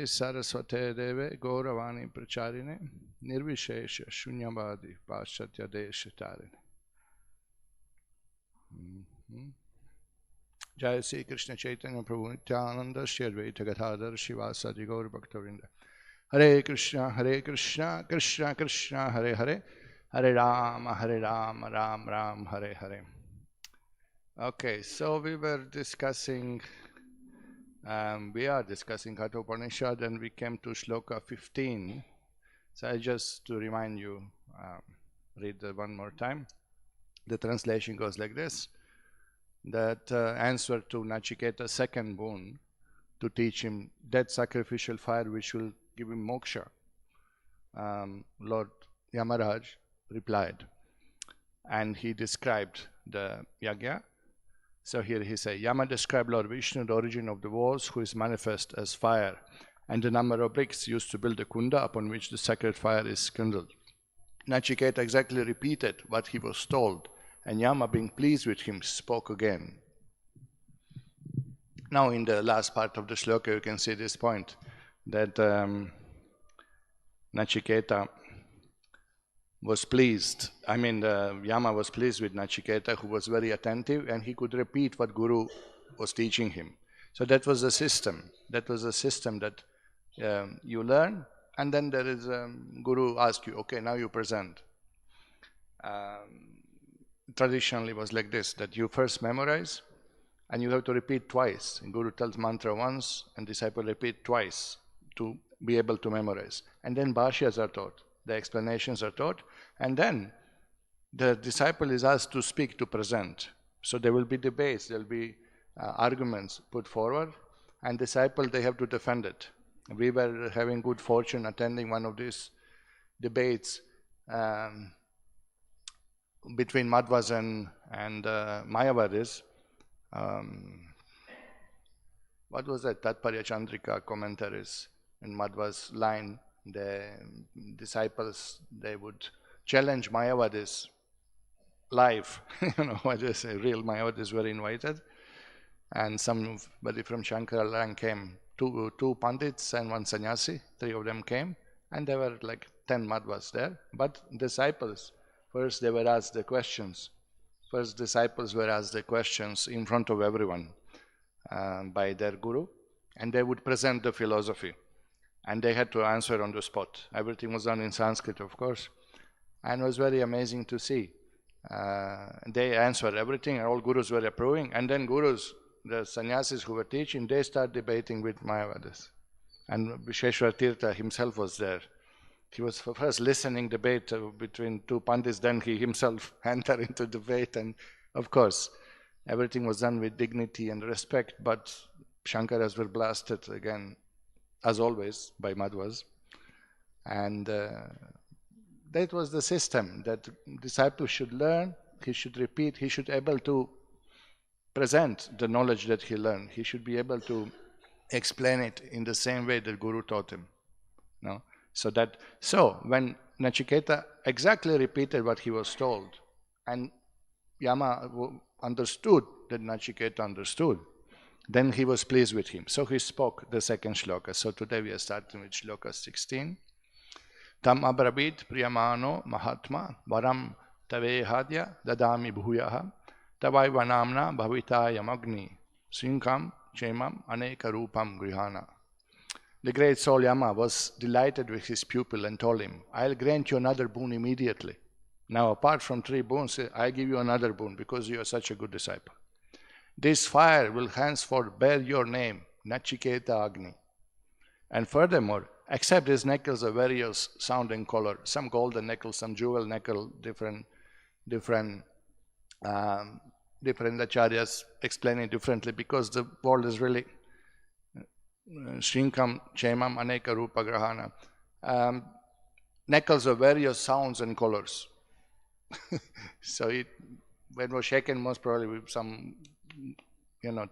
Namaste Saraswate Deve Gauravani Pracharine Nirvishesha Shunyavadi Paschatya Deshatarine. Jai Sri Krishna Chaitanya Prabhu Nityananda Shri Advaita Gadadhar Shivasadi Gaur Bhaktavinda. Hare Krishna Krishna Krishna Hare Hare Hare Rama Ram Ram Hare Hare. Okay, so we are discussing Kaṭha Upaniṣad, and we came to Shloka 15. So I just to remind you, read that one more time. The translation goes like this: that answer to Nachiketa's second boon to teach him that sacrificial fire which will give him moksha. Lord Yamaraj replied, and he described the yagya. So here he says, Yama described Lord Vishnu, the origin of the wars, who is manifest as fire, and the number of bricks used to build the kunda upon which the sacred fire is kindled. Nachiketa exactly repeated what he was told, and Yama, being pleased with him, spoke again. Now in the last part of the shloka you can see this point, that Nachiketa was pleased. Yama was pleased with Nachiketa, who was very attentive, and he could repeat what Guru was teaching him. So that was the system. That was a system that you learn, and then there is Guru asks you, okay, now you present. Traditionally it was like this, that you first memorize, and you have to repeat twice. And Guru tells mantra once, and disciple repeat twice to be able to memorize. And then bhashyas are taught. The explanations are taught, and then the disciple is asked to speak, to present. So there will be debates, there will be arguments put forward, and disciple, they have to defend it. We were having good fortune attending one of these debates between Madhvas and Mayavadis. What was that? Tatparya Chandrika commentaries in Madhva's line. The disciples, they would challenge Mayavadis live. What they say, real Mayavadis were invited, and somebody from Shankaraland came, two pandits and one sannyasi, three of them came, and there were like 10 Madhvas there. But disciples, first they were asked the questions. First disciples were asked the questions in front of everyone by their guru, and they would present the philosophy. And they had to answer on the spot. Everything was done in Sanskrit, of course. And it was very amazing to see. They answered everything, and all gurus were approving. And then gurus, the sannyasis who were teaching, they start debating with Mayavadis. And Visheshwar Tirtha himself was there. He was first listening debate between two pandits, then he himself entered into debate. And of course, everything was done with dignity and respect, but Shankaras were blasted again, as always, by Madhvas. And that was the system, that disciples should learn, he should repeat, he should be able to present the knowledge that he learned. He should be able to explain it in the same way that Guru taught him. No? So when Nachiketa exactly repeated what he was told, and Yama understood that Nachiketa understood, then he was pleased with him. So he spoke the second shloka. So today we are starting with shloka 16. Tam abrabit priyamano mahatma varam tavehadya dadami bhuyaha tavaiva namna bhavita yamagni sinkam chemam aneka rupam grihana. The great soul Yama was delighted with his pupil and told him, I'll grant you another boon immediately. Now apart from 3 boons, I give you another boon because you are such a good disciple. This fire will henceforth bear your name, Nachiketa Agni. And furthermore, accept these necklaces of various sound and color, some golden necklace, some jewel necklace, different acharyas explaining differently, because the world is really Shrinkam, Chemam, Aneka Rupa Grahana. Necklaces of various sounds and colors. So when it was shaken, most probably with some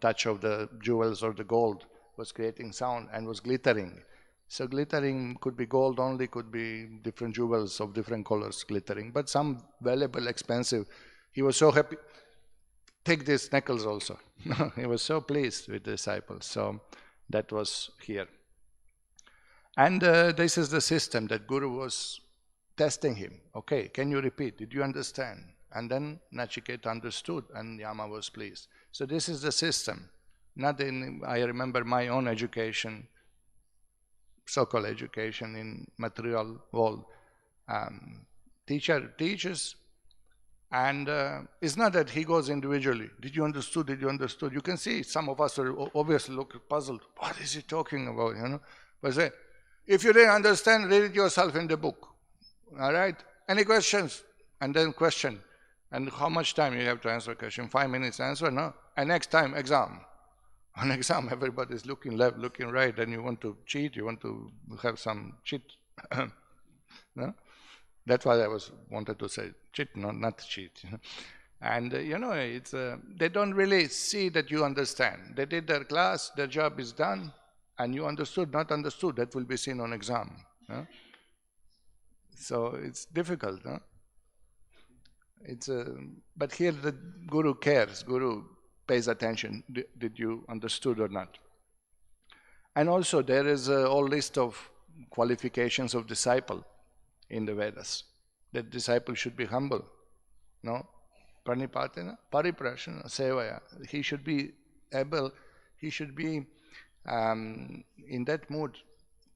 touch of the jewels or the gold was creating sound and was glittering. So glittering could be gold only, could be different jewels of different colors glittering, but some valuable, expensive. He was so happy. Take this necklace also. He was so pleased with the disciples. So that was here. And this is the system that Guru was testing him. Okay, can you repeat? Did you understand? And then Nachiketa understood and Yama was pleased. So this is the system. I remember my own education, so-called education in material world. Teacher teaches, and it's not that he goes individually. Did you understood? Did you understood? You can see some of us are obviously look puzzled. What is he talking about? But say, if you didn't understand, read it yourself in the book. All right? Any questions? And then question. And how much time you have to answer a question? 5 minutes answer? No. And next time, exam. On exam, everybody's looking left, looking right, and you want to cheat, you want to have some cheat. No? That's why I wanted to say cheat, not cheat. And it's they don't really see that you understand. They did their class, their job is done, and you understood, not understood. That will be seen on exam. So it's difficult. But here the Guru cares. Guru pays attention. Did you understood or not? And also there is a whole list of qualifications of disciple in the Vedas. That disciple should be humble. No? Pranipatina, pariprashana, sevaya. He should be able, he should be in that mood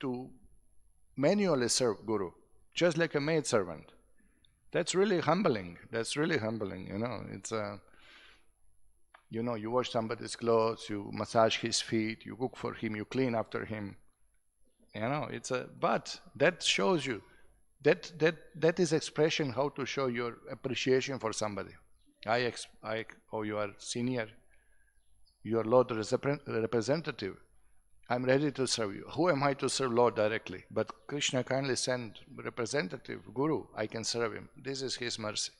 to manually serve Guru, just like a maid servant. That's really humbling. That's really humbling, It's you wash somebody's clothes, you massage his feet, you cook for him, you clean after him. But that shows you, that is expression how to show your appreciation for somebody. You are senior, you are Lord representative. I'm ready to serve you. Who am I to serve Lord directly? But Krishna kindly sent representative, Guru, I can serve him. This is his mercy.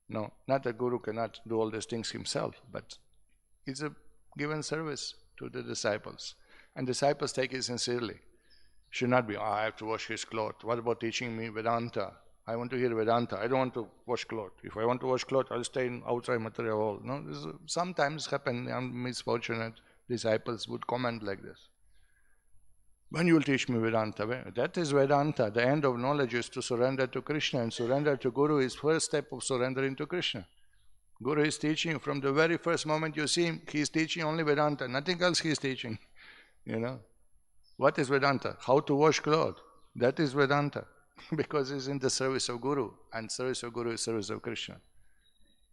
No, not that Guru cannot do all these things himself, but it's a given service to the disciples. And disciples take it sincerely. Should not be, I have to wash his clothes. What about teaching me Vedanta? I want to hear Vedanta. I don't want to wash clothes. If I want to wash clothes, I'll stay outside material world. No, this sometimes happen, misfortunate disciples would comment like this. When you will teach me Vedanta? That is Vedanta. The end of knowledge is to surrender to Krishna, and surrender to Guru is first step of surrendering to Krishna. Guru is teaching from the very first moment you see him, he is teaching only Vedanta, nothing else he is teaching. What is Vedanta? How to wash clothes. That is Vedanta, because it's in the service of Guru, and service of Guru is service of Krishna.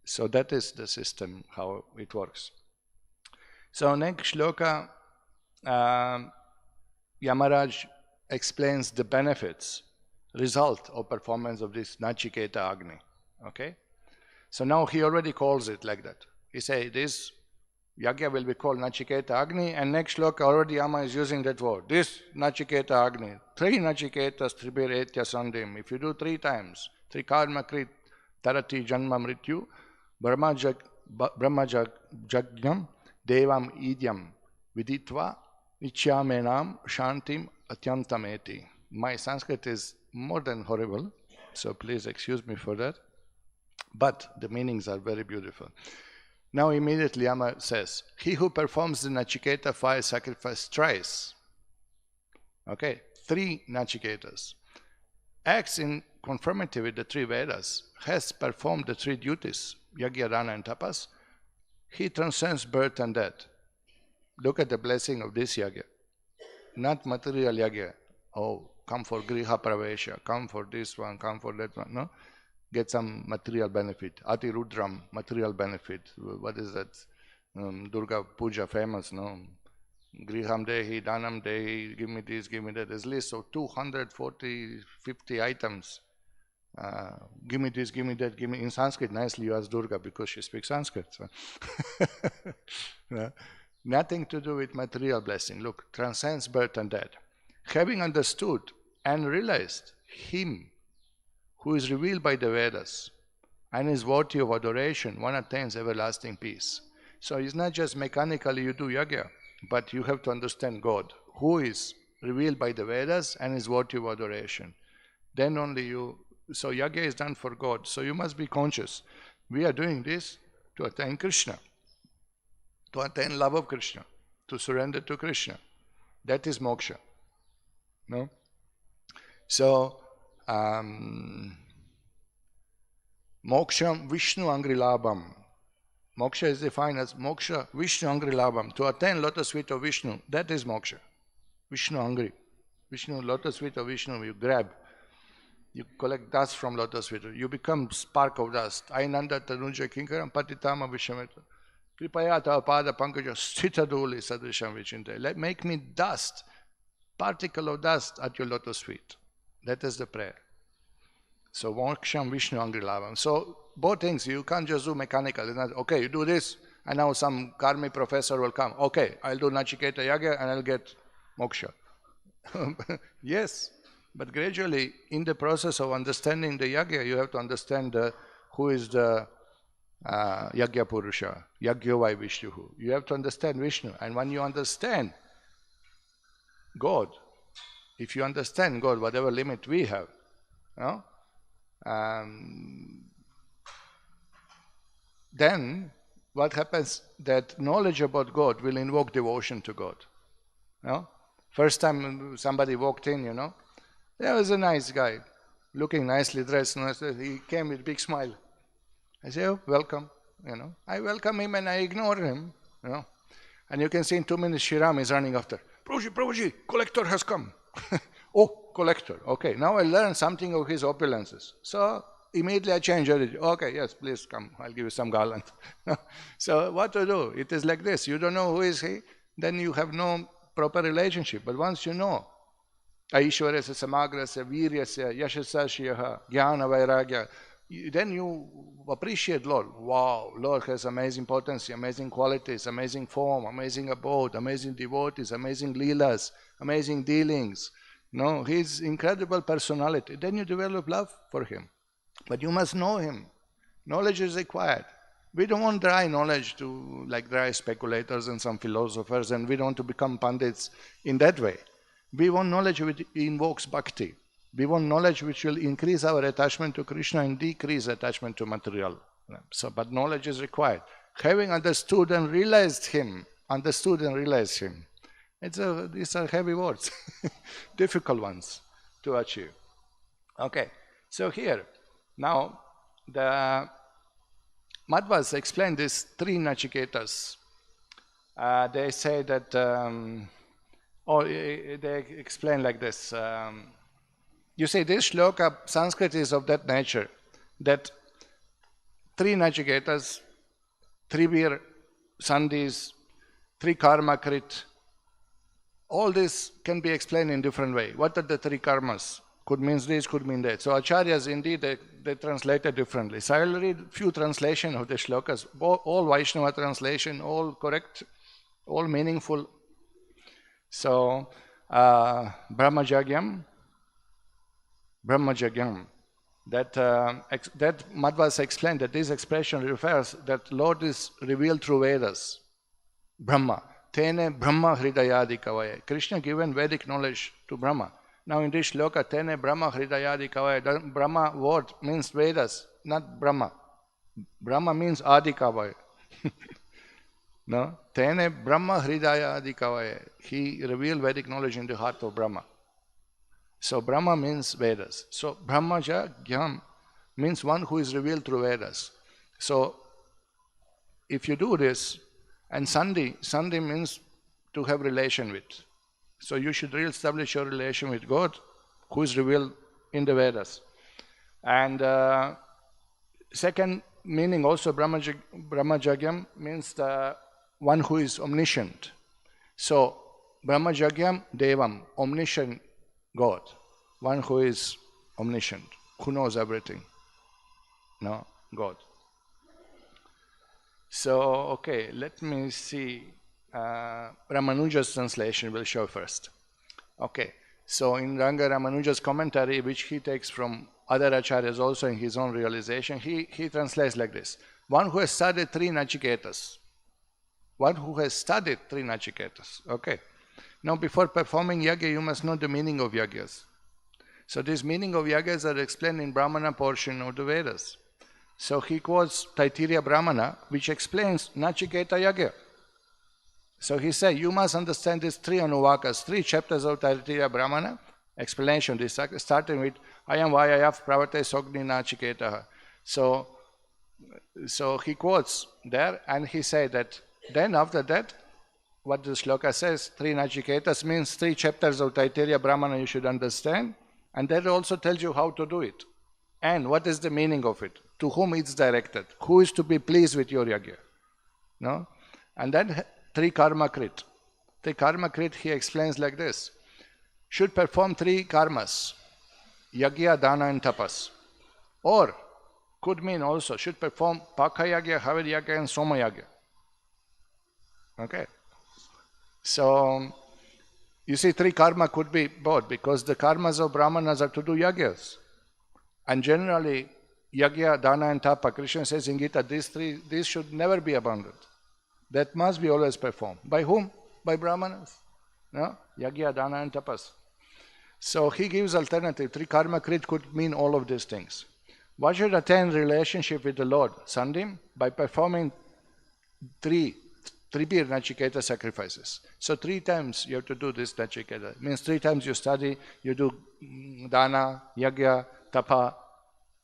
So that is the system, how it works. So next shloka, Yamaraj explains the benefits, result of performance of this Nachiketa Agni. Okay? So now he already calls it like that. He says this Yagya will be called Nachiketa Agni, and next shloka already Yama is using that word. This Nachiketa Agni, 3 Nachiketas Tribir Etya Sandim. If you do 3 times, 3 karma krit tarati janma mrityu, Brahma jagnam devam idyam viditva Ichyamenam shantim atyantameti. My Sanskrit is more than horrible, so please excuse me for that. But the meanings are very beautiful. Now immediately Yama says, he who performs the Nachiketa fire sacrifice thrice, okay, 3 Nachiketas, acts in conformity with the 3 Vedas, has performed the 3 duties, Yagya, Dana and Tapas, he transcends birth and death. Look at the blessing of this yagya. Not material yagya. Oh, come for griha pravesha, come for this one, come for that one. No? Get some material benefit. Ati Rudram, material benefit. What is that? Durga Puja, famous, no? Griham Dehi, Danam Dehi, give me this, give me that. There's a list of 240, 50 items. Give me this, give me that, give me. In Sanskrit, nicely you ask Durga because she speaks Sanskrit. So. Nothing to do with material blessing. Look, transcends birth and death. Having understood and realized him who is revealed by the Vedas and is worthy of adoration, one attains everlasting peace. So it's not just mechanically you do yagya, but you have to understand God, who is revealed by the Vedas and is worthy of adoration. Then only you, so yagya is done for God. So you must be conscious. We are doing this to attain Krishna, to attain love of Krishna, to surrender to Krishna. That is moksha. No? So, moksha Vishnu Angrilabham. Moksha is defined as moksha Vishnu Angrilabham. To attain lotus feet of Vishnu, that is moksha. Vishnu Angri. Vishnu, lotus feet of Vishnu, you grab. You collect dust from lotus feet. You become spark of dust. Ainanda tanuja kinkaram patitama vishameta. Kripayata pada pankaja sthitaduli sadrisham vichinte. Make me dust, particle of dust at your lotus feet. That is the prayer. So, Moksham Vishnu Angrilabham. So, both things, you can't just do mechanical. It's not, okay, you do this, and now some karmi professor will come. Okay, I'll do Nachiketa Yagya and I'll get moksha. Yes, but gradually, in the process of understanding the Yagya, you have to understand who is the Yagya Purusha, Yagyovai Vishnuhu. You have to understand Vishnu. And when you understand God, if you understand God, whatever limit we have, you know, then what happens, that knowledge about God will invoke devotion to God. You know? First time somebody walked in, you know, there was a nice guy, looking nicely dressed, he came with a big smile. I say, oh, welcome, you know. I welcome him and I ignore him, you know. And you can see in 2 minutes Shriram is running after. Prabhuji, collector has come. Oh, collector, okay. Now I learn something of his opulences. So immediately I change it. Okay, yes, please come. I'll give you some garland. So what to do? It is like this. You don't know who is he, then you have no proper relationship. But once you know, Aishwarasya, Samagrasya, Viryasya, Yashasasya, Jnana, Vairagya, then you appreciate Lord. Wow, Lord has amazing potency, amazing qualities, amazing form, amazing abode, amazing devotees, amazing leelas, amazing dealings. No, his incredible personality. Then you develop love for him. But you must know him. Knowledge is required. We don't want dry knowledge to, like dry speculators and some philosophers, and we don't want to become pandits in that way. We want knowledge which invokes bhakti. We want knowledge which will increase our attachment to Krishna and decrease attachment to material. So, but knowledge is required. Having understood and realized him, these are heavy words, difficult ones to achieve. Okay, so here, now the Madhvas explain these 3 Nachiketas. They say that, they explain like this. You see, this shloka, Sanskrit is of that nature, that 3 Nachiketas, 3 Vir Sandhis, 3 Karma Krit, all this can be explained in different way. What are the 3 karmas? Could mean this, could mean that. So Acharyas, indeed, they translate it differently. So I will read few translations of the shlokas, all Vaishnava translation, all correct, all meaningful. So, Brahmajagyam, that Madhvas explained that this expression refers that Lord is revealed through Vedas, Brahma. Tene Brahma Hridayadi Kavaya. Krishna given Vedic knowledge to Brahma. Now in this shloka, Tene Brahma Hridayadi Kavaya, Brahma word means Vedas, not Brahma. Brahma means Adi Kavaya. No? Tene Brahma Hridayadi Kavaya. He revealed Vedic knowledge in the heart of Brahma. So Brahma means Vedas. So Brahmaja Gyam means one who is revealed through Vedas. So if you do this, and Sandhi means to have relation with. So you should re-establish your relation with God, who is revealed in the Vedas. And second meaning also, Brahmajagyam means the one who is omniscient. So Brahmajagyam Devam, omniscient God, one who is omniscient, who knows everything. No, God. So, okay, let me see. Ramanuja's translation will show first. Okay, so in Ranga Ramanuja's commentary, which he takes from other acharyas also in his own realization, he translates like this. One who has studied 3 Nachiketas. One who has studied 3 Nachiketas. Okay. Now, before performing yagya, you must know the meaning of yagyas. So, this meaning of yagyas are explained in Brahmana portion of the Vedas. So he quotes Taittiriya Brahmana, which explains Nachiketa Yagya. So he said, you must understand these 3 anuvakas, 3 chapters of Taittiriya Brahmana, explanation, this starting with Ayam Vayayaf Pravate Sogni Nachiketaha. So he quotes there and he said that then after that, what the shloka says, 3 Nachiketas means 3 chapters of Taittiriya Brahmana you should understand, and that also tells you how to do it. And what is the meaning of it? To whom it's directed? Who is to be pleased with your yagya? No? And then 3 karma krit. 3 karma krit he explains like this. Should perform 3 karmas. Yagya, dana and tapas. Or could mean also should perform paka yagya, havid yagya and soma yagya. Okay. So you see 3 karma could be both because the karmas of brahmanas are to do yagyas. And generally, yagya, dana and tapa, Krishna says in Gita, these should never be abandoned. That must be always performed. By whom? By brahmanas. No? Yagya, dana and tapas. So he gives alternative. 3 karma krit could mean all of these things. One should attain relationship with the Lord, Sandim, by performing 3 bir Nachiketa sacrifices. So 3 times you have to do this Nachiketa. Means 3 times you study, you do dana, yagya, tapa,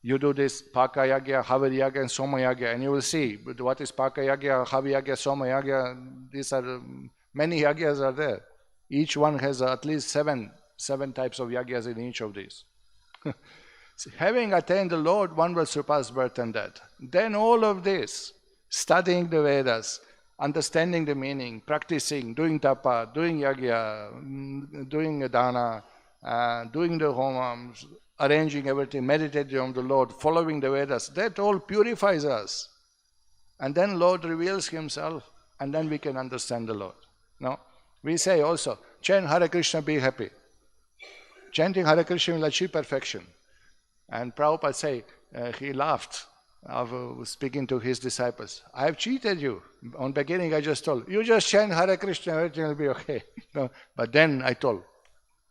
you do this paka yagya, havi yagya and soma yagya, and you will see what is paka yagya, havi yagya, soma yagya. These are many yagyas are there. Each one has at least seven types of yagyas in each of these. So having attained the Lord, one will surpass birth and death. Then all of this, studying the Vedas, understanding the meaning, practicing, doing tapa, doing yagya, doing dana, doing the homams, arranging everything, meditating on the Lord, following the Vedas, that all purifies us. And then Lord reveals Himself, and then we can understand the Lord. No? We say also, chant Hare Krishna, be happy. Chanting Hare Krishna will achieve perfection. And Prabhupada say, he laughed of speaking to his disciples. I have cheated you. On beginning I just told, you just chant Hare Krishna, everything will be okay. No, but then I told,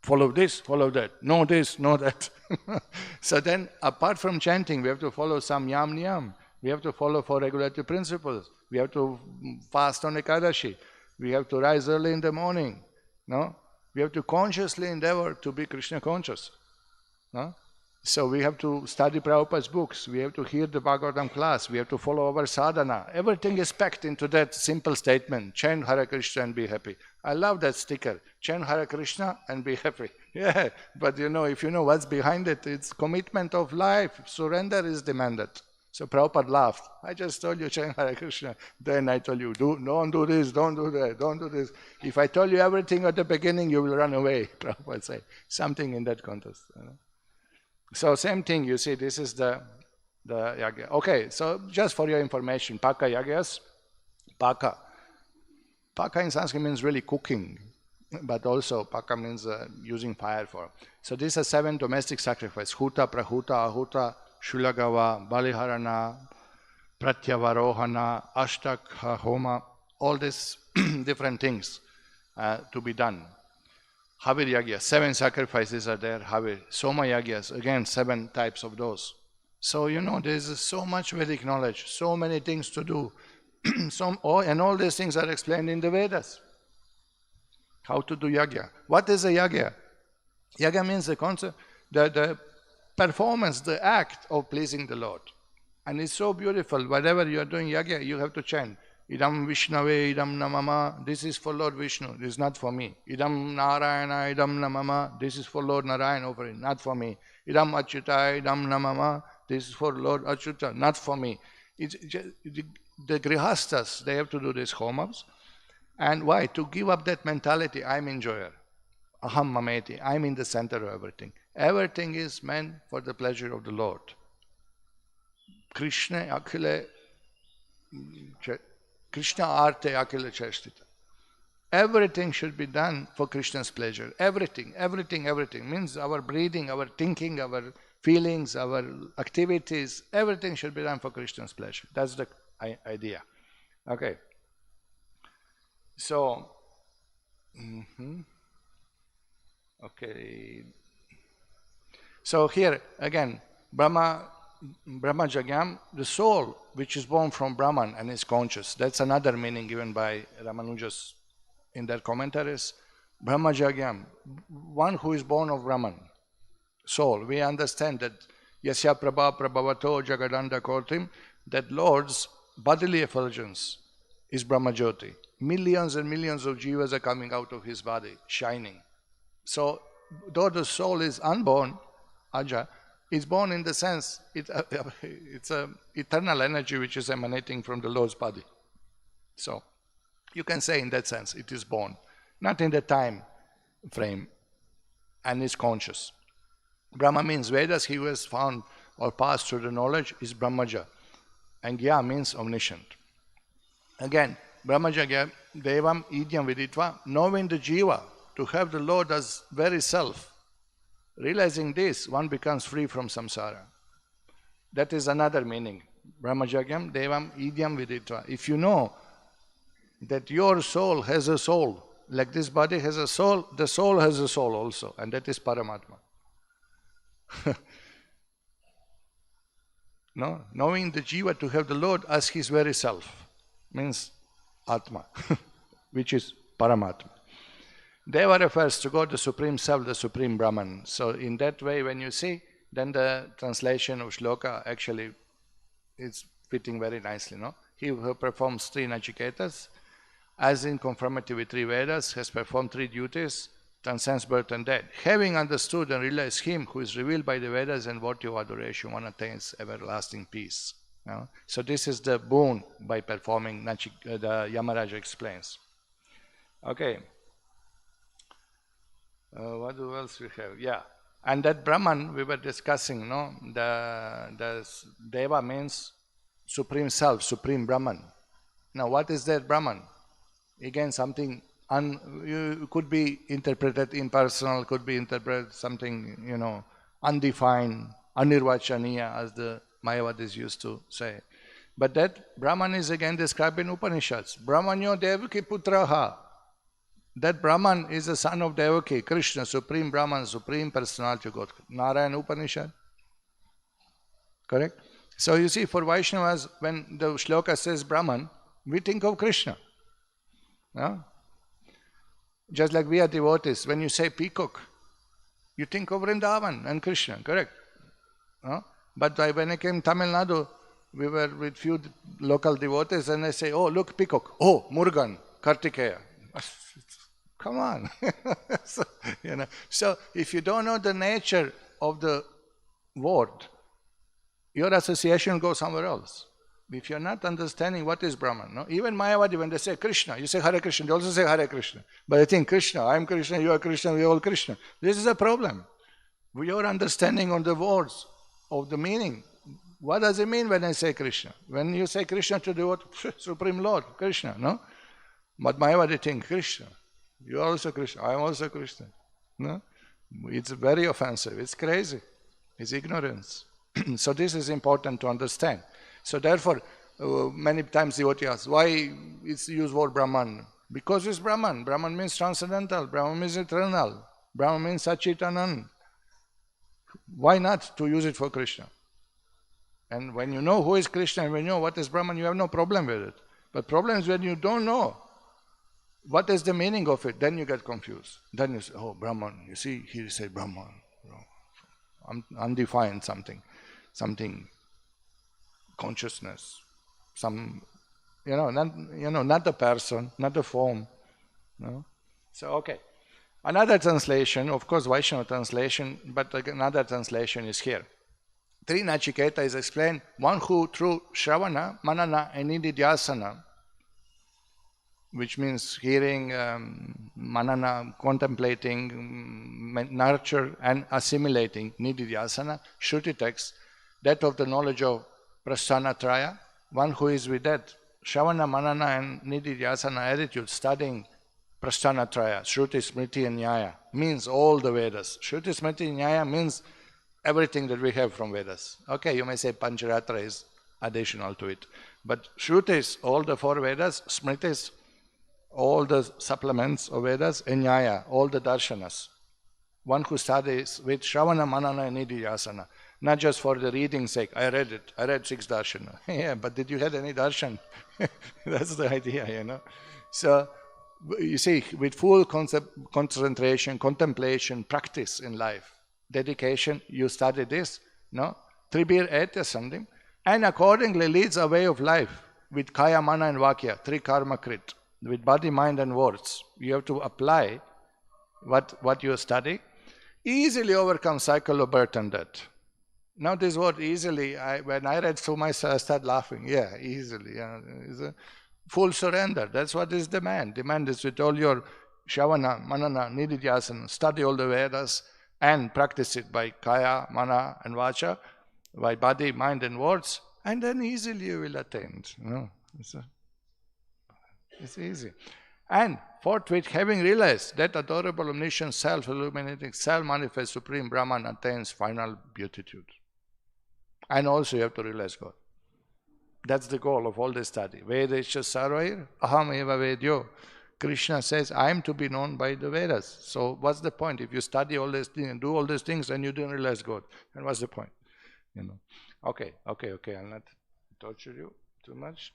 follow this, follow that, know this, know that. So then, apart from chanting, we have to follow some yam niyam. We have to follow 4 regulative principles. We have to fast on Ekadashi. We have to rise early in the morning. No? We have to consciously endeavor to be Krishna conscious. No? So we have to study Prabhupada's books. We have to hear the Bhagavatam class. We have to follow our sadhana. Everything is packed into that simple statement. Chant Hare Krishna and be happy. I love that sticker. Chant Hare Krishna and be happy. Yeah, but you know, if you know what's behind it, it's commitment of life. Surrender is demanded. So Prabhupada laughed. I just told you chant Hare Krishna. Then I told you, don't do this, don't do that, don't do this. If I told you everything at the beginning, you will run away, Prabhupada said. Something in that context. You know? So same thing, you see, this is the yagya. Okay, so just for your information, paka yagyas, paka. Paka in Sanskrit means really cooking, but also paka means using fire for. So these are 7 domestic sacrifices: huta, prahuta, ahuta, shulagava, baliharana, pratyavarohana, ashtakha homa, all these different things to be done. Havir yagya, 7 sacrifices are there. Havir, soma yagyas, again 7 types of those. So you know, there is so much Vedic knowledge, so many things to do. And all these things are explained in the Vedas. How to do yagya. What is a yagya? Yagya means the concept, the performance, the act of pleasing the Lord. And it's so beautiful. Whatever you are doing yagya, you have to chant. Idam Vishnave, idam namama, this is for Lord Vishnu, this is not for me. Idam Narayana, idam namama, this is for Lord Narayana offering, not for me. Idam Achyuta, idam namama, this is for Lord Achyuta, not for me. It's just, the grihastas, they have to do these homams. And why? To give up that mentality, I'm enjoyer. Aham mameti, I'm in the center of everything. Everything is meant for the pleasure of the Lord. Krishna akhile Krishna arte akhila cheshtita. Everything should be done for Krishna's pleasure. Everything means our breathing, our thinking, our feelings, our activities, everything should be done for Krishna's pleasure. That's the idea. Okay. So, okay. So here again, Brahma Jagyam, the soul which is born from Brahman and is conscious. That's another meaning given by Ramanujas in their commentaries. Brahmajagyam, one who is born of Brahman, soul. We understand that Yasya Prabha Prabhavato Jagadanda Kortim, that Lord's bodily effulgence is Brahmajyoti. Millions and millions of jivas are coming out of his body, shining. So, though the soul is unborn, Aja, it's born in the sense it's an eternal energy which is emanating from the Lord's body. So, you can say in that sense it is born, not in the time frame, and is conscious. Brahma means Vedas, he who has found or passed through the knowledge is Brahmaja, and Gya means omniscient. Again, Brahmaja Devam Idyam Viditva, knowing the Jiva, to have the Lord as very self. Realizing this, one becomes free from samsara. That is another meaning. Brahmajagyam Devam Idyam Viditva. If you know that your soul has a soul, like this body has a soul, the soul has a soul also, and that is Paramatma. No? Knowing the Jiva to have the Lord as his very self means Atma, which is Paramatma. Deva refers to God, the Supreme Self, the Supreme Brahman. So in that way, when you see, then the translation of shloka actually is fitting very nicely. No? He who performs 3 Nachiketas, as in conformity with 3 Vedas, has performed 3 duties, transcends birth and death. Having understood and realized him who is revealed by the Vedas and virtue of adoration, one attains everlasting peace. No? So this is the boon by performing the Yamaraja explains. Okay. What else we have? Yeah. And that Brahman we were discussing, no? The Deva means Supreme Self, Supreme Brahman. Now what is that Brahman? Again, something could be interpreted impersonal, could be interpreted something, undefined, anirvachaniya, as the Mayavadis used to say. But that Brahman is again described in Upanishads. Brahmanyo Devaki Putraha. That Brahman is the son of Devaki, Krishna, Supreme Brahman, Supreme Personality of God. Narayana Upanishad. Correct? So you see, for Vaishnavas, when the shloka says Brahman, we think of Krishna. No? Just like we are devotees, when you say peacock, you think of Vrindavan and Krishna, correct? No? But when I came to Tamil Nadu, we were with few local devotees and they say, oh, look, peacock. Oh, Murugan, Kartikeya. Come on. So if you don't know the nature of the word, your association will go somewhere else. If you're not understanding what is Brahman, no? Even Mayavadi, when they say Krishna, you say Hare Krishna, they also say Hare Krishna. But they think Krishna, I'm Krishna, you are Krishna, we are all Krishna. This is a problem. Your understanding on the words of the meaning. What does it mean when I say Krishna? When you say Krishna to the word Supreme Lord, Krishna, no? But Mayavadi think Krishna. You are also Krishna, I am also Krishna. No? It's very offensive, it's crazy, it's ignorance. So this is important to understand. So therefore, many times devotee asks, why it's used word Brahman? Because it's Brahman. Brahman means transcendental, Brahman means eternal, Brahman means Sachitanand. Why not to use it for Krishna? And when you know who is Krishna and when you know what is Brahman, you have no problem with it. But problem is when you don't know what is the meaning of it, then you get confused. Then you say, oh, Brahman, you see, he said Brahman, undefined something, consciousness, not the person, not the form. No? So, okay. Another translation, of course, Vaishnava translation, but another translation is here. 3 Nachiketa is explained, one who through Shravana, Manana, and Nididhyasana, which means hearing, manana, contemplating, nurture and assimilating, nididhyasana, Shruti text, that of the knowledge of Prasthanatraya, one who is with that, Shravana, Manana and Nididhyasana attitude, studying Prasthanatraya, Shruti, Smriti and Nyaya, means all the Vedas. Shruti, Smriti and Nyaya means everything that we have from Vedas. Okay, you may say Pancharatra is additional to it. But Shrutis, all the 4 Vedas, Smritis, all the supplements of Vedas, and Nyaya, all the darshanas. One who studies with Shravana, Manana and Nididhyasana, not just for the reading's sake. I read 6 darshana. Yeah, but did you have any darshan? That's the idea, So you see, with full concentration, contemplation, practice in life, dedication, you study this, no? Tribir etya sandhim, and accordingly leads a way of life with kaya, mana and vakya, three karma krit, with body, mind and words. You have to apply what you study, easily overcome cycle of birth and death. Now this word easily, when I read through myself, I started laughing. Yeah, easily. Yeah, it's a full surrender. That's what is demand. Demand is with all your shavana, manana, nididhyasana, study all the Vedas and practice it by kaya, mana and vacha, by body, mind and words, and then easily you will attain. It's easy. And forthwith, having realized that adorable, omniscient, self-illuminating, self-manifest Supreme Brahman attains final beatitude. And also you have to realize God. That's the goal of all this study. Vedesha sarvair aham eva vedyo. Krishna says, I am to be known by the Vedas. So what's the point? If you study all these things and do all these things and you don't realize God, then what's the point? Okay, I'll not torture you too much.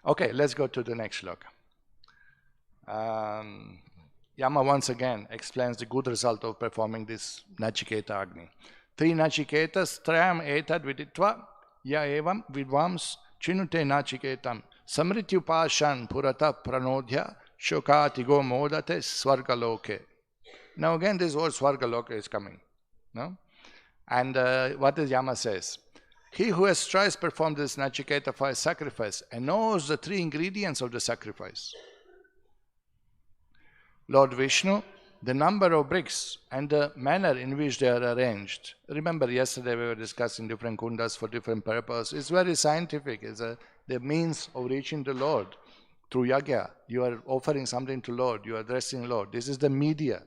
Okay, let's go to the next shloka. Yama once again explains the good result of performing this Nachiketa Agni. Tri Nachiketas trayam etad viditva ya evam vidvams chinute Nachiketam samrityupashan purata pranodhya shokatigo modate swargaloke. Now again this word swargaloke is coming. No? And what does Yama says? He who has thrice performed this Nachiketa fire sacrifice and knows the three ingredients of the sacrifice, Lord Vishnu, the number of bricks and the manner in which they are arranged. Remember yesterday we were discussing different kundas for different purposes. It's very scientific. It's the means of reaching the Lord through yagya. You are offering something to Lord. You are addressing Lord. This is the media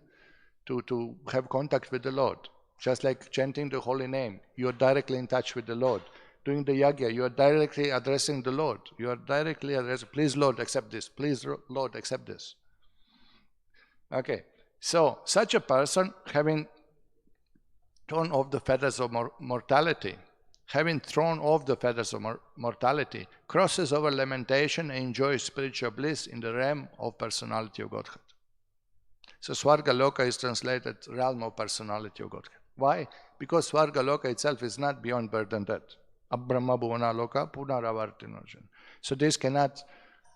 to have contact with the Lord. Just like chanting the holy name, you are directly in touch with the Lord. Doing the yagya, you are directly addressing the Lord. You are directly addressing, please Lord, accept this. Please Lord, accept this. Okay, so such a person, having thrown off the feathers of mortality, crosses over lamentation and enjoys spiritual bliss in the realm of personality of Godhead. So Swarga Loka is translated realm of personality of Godhead. Why? Because Swarga Loka itself is not beyond birth and death. Abrahma Bhuvana Loka Punaravartinojan. So this cannot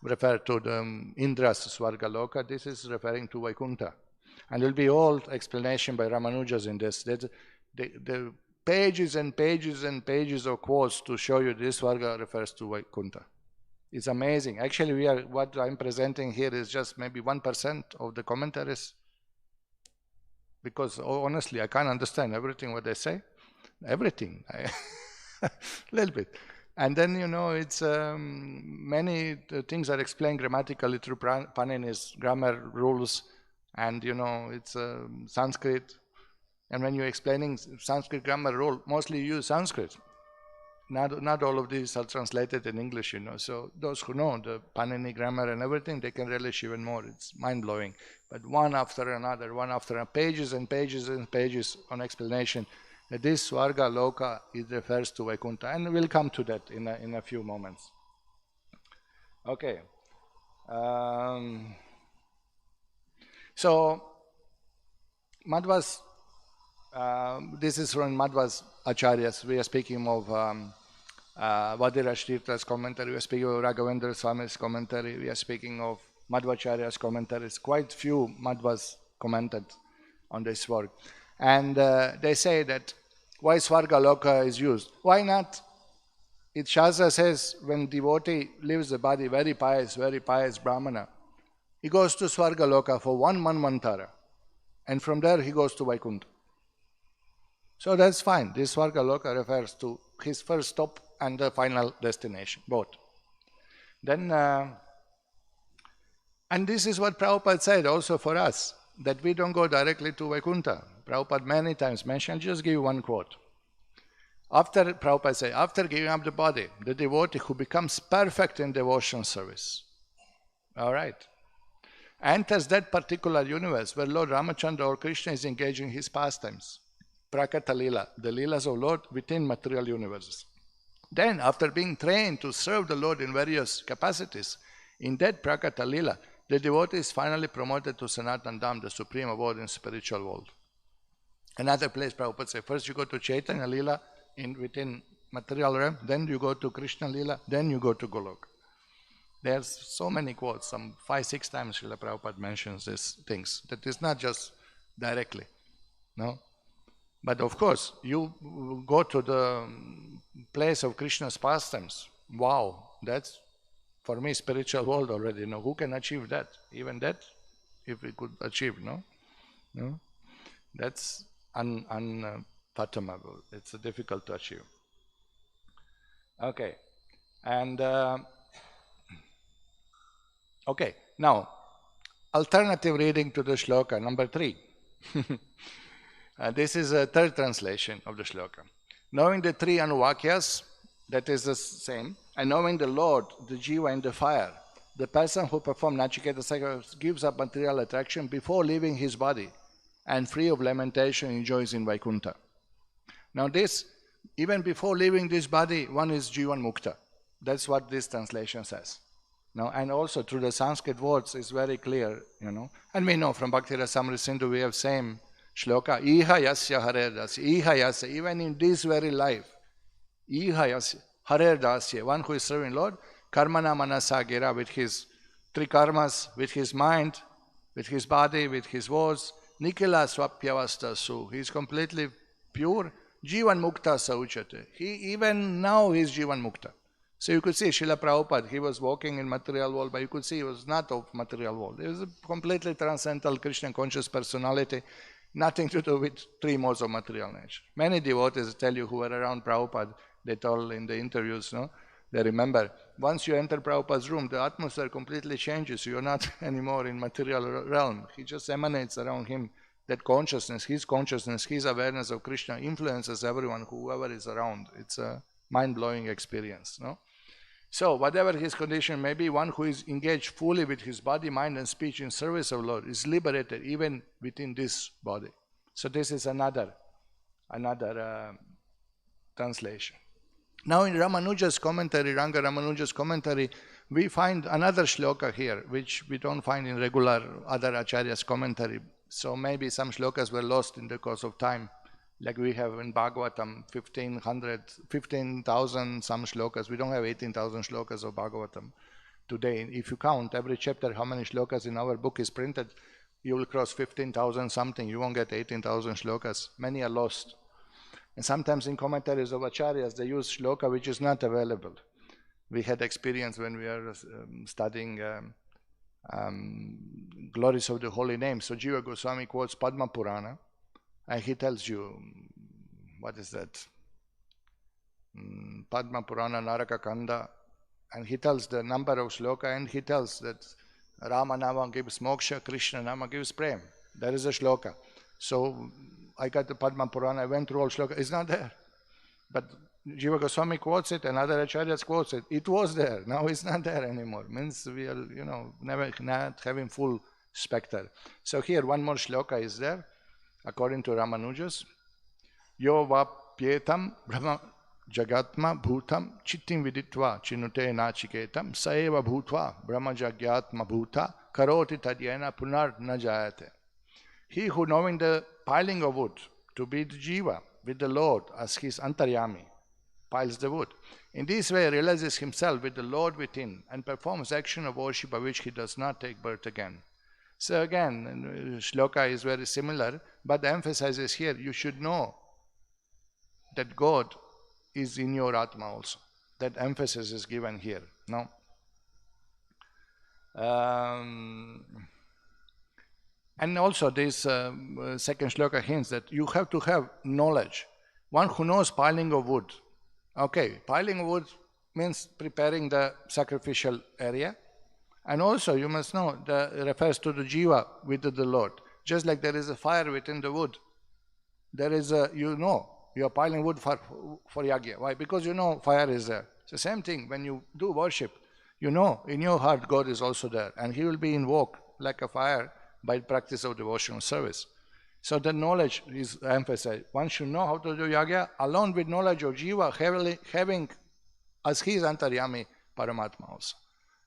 refer to the Indra's Swarga Loka. This is referring to Vaikuntha. And there will be all explanation by Ramanujas in this. The pages and pages and pages of quotes to show you this Swarga refers to Vaikuntha. It's amazing. Actually, what I'm presenting here is just maybe 1% of the commentaries. Because honestly, I can't understand everything what they say. Everything. A little bit. And then, it's many things are explained grammatically through Panini's grammar rules. And, it's Sanskrit. And when you're explaining Sanskrit grammar rule, mostly you use Sanskrit. Not all of these are translated in English, So those who know the Panini grammar and everything, they can relish even more. It's mind-blowing. But one after another, pages and pages and pages on explanation. This Swarga Loka, it refers to Vaikuntha. And we'll come to that in a few moments. Okay. So, Madhva's, this is from Madhva's Acharyas. We are speaking of Vadiraj Tirtha's commentary, we are speaking of Raghavendra Swami's commentary, we are speaking of Madhvacharya's commentaries. Quite few Madhvas commented on this work. And they say that why Swarga Loka is used. Why not? It Shastra says when devotee leaves the body, very pious Brahmana, he goes to Swarga Loka for 1 manvantara. And from there he goes to Vaikuntha. So that's fine. This Swarga Loka refers to his first stop and the final destination, both. Then, and this is what Prabhupada said also for us, that we don't go directly to Vaikuntha. Prabhupada many times mentioned, I'll just give you one quote. Prabhupada said, after giving up the body, the devotee who becomes perfect in devotion service, all right, enters that particular universe where Lord Ramachandra or Krishna is engaging his pastimes. Prakata Lila, the Leelas of Lord within material universes. Then, after being trained to serve the Lord in various capacities, in that Prakata Lila, the devotee is finally promoted to Sanatan Dham, the supreme abode in spiritual world. Another place, Prabhupada says, first you go to Chaitanya Leela within material realm, then you go to Krishna Leela, then you go to Goloka. There's so many quotes, some 5-6 times Srila Prabhupada mentions these things. That is not just directly, no? But of course, you go to the place of Krishna's pastimes. Wow, that's for me spiritual world already. No, who can achieve that? Even that, if we could achieve, no? No? That's unfathomable. It's difficult to achieve. Okay, and okay, now alternative reading to the shloka number 3. This is a third translation of the shloka. Knowing the 3 anuvakyas, that is the same, and knowing the Lord, the Jiva in the fire, the person who performs Nachiketa sacrifice gives up material attraction before leaving his body, and free of lamentation enjoys in Vaikuntha. Now this, even before leaving this body, one is Jivan Mukta. That's what this translation says. Now, and also through the Sanskrit words is very clear, And we know from Bhakti Rasamrita Sindhu we have same shloka, Iha yasya harer dasya, Iha yasya, even in this very life, Iha yasya harer dasya, one who is serving Lord, karmana manasa gira, with his 3 karmas, with his mind, with his body, with his words, nikila swapyavasta su, he is completely pure, Jivan Mukta sauchate. Even now he is Jivan Mukta. So you could see Srila Prabhupada, he was walking in material world, but you could see he was not of material world. He was a completely transcendental Krishna conscious personality, nothing to do with 3 modes of material nature. Many devotees tell you who were around Prabhupada, they told in the interviews, they remember, once you enter Prabhupada's room, the atmosphere completely changes. You're not anymore in material realm. He just emanates around him. That consciousness, his awareness of Krishna influences everyone, whoever is around. It's a mind-blowing experience, So whatever his condition may be, one who is engaged fully with his body, mind and speech in service of Lord is liberated even within this body. So this is another translation. Now in Ramanuja's commentary, Ranga Ramanuja's commentary, we find another shloka here, which we don't find in regular other acharyas' commentary. So maybe some shlokas were lost in the course of time. Like we have in Bhagavatam, 15,000 some shlokas. We don't have 18,000 shlokas of Bhagavatam today. If you count every chapter how many shlokas in our book is printed, you will cross 15,000 something. You won't get 18,000 shlokas. Many are lost. And sometimes in commentaries of acharyas, they use shloka which is not available. We had experience when we are studying glories of the holy name. So Jiva Goswami quotes Padma Purana, and he tells you, what is that? Padma Purana Naraka Kanda, and he tells the number of shloka, and he tells that Rama Nama gives moksha, Krishna Nama gives prem. There is a shloka. So I got the Padma Purana, I went through all shloka, it's not there. But Jiva Goswami quotes it, and other acharyas quotes it. It was there, now it's not there anymore. Means we are, never not having full spectre. So here one more shloka is there, according to Ramanujas. Yo vapyetam brahma jagatma bhutam chittim viditva chinute nachiketam saeva bhutva brahma jagyatma bhuta karoti tadyena punar na jayate. He who, knowing the piling of wood to be the jiva with the Lord as his antaryami, piles the wood. In this way realizes himself with the Lord within and performs action of worship by which he does not take birth again. So again, shloka is very similar, but the emphasis is here, you should know that God is in your Atma also. That emphasis is given here. No? And also this second shloka hints that you have to have knowledge. One who knows piling of wood. Okay, piling of wood means preparing the sacrificial area. And also you must know that it refers to the jiva with the Lord. Just like there is a fire within the wood, there is a, you are piling wood for yagya. Why? Because you know fire is there. It's the same thing when you do worship. You know in your heart God is also there, and He will be invoked like a fire by practice of devotional service. So the knowledge is emphasized. One should know how to do yagya along with knowledge of jiva, having as his antaryami Paramatma also.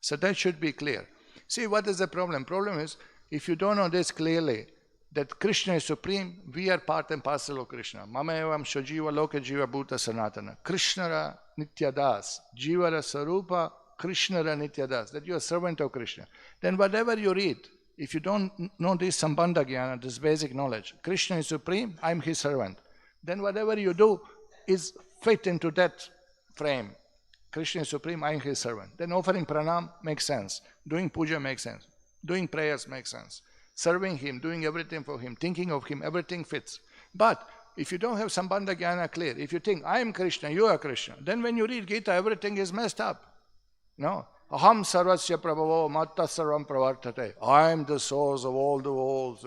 So that should be clear. See, what is the problem? Problem is, if you don't know this clearly, that Krishna is supreme, we are part and parcel of Krishna. Mama evam shojiva loka jiva bhuta sanatana. Krishnara nityadas. Jivara sarupa Krishnara nityadas. That you are servant of Krishna. Then whatever you read, if you don't know this sambandha jnana, this basic knowledge, Krishna is supreme, I am his servant. Then whatever you do is fit into that frame. Krishna is supreme, I am his servant. Then offering pranam makes sense. Doing puja makes sense. Doing prayers makes sense. Serving him, doing everything for him, thinking of him, everything fits. But if you don't have sambandha jnana clear, if you think, I am Krishna, you are Krishna, then when you read Gita, everything is messed up. No? Aham sarvasya prabhavo matta sarvam pravartate. I am the source of all the worlds.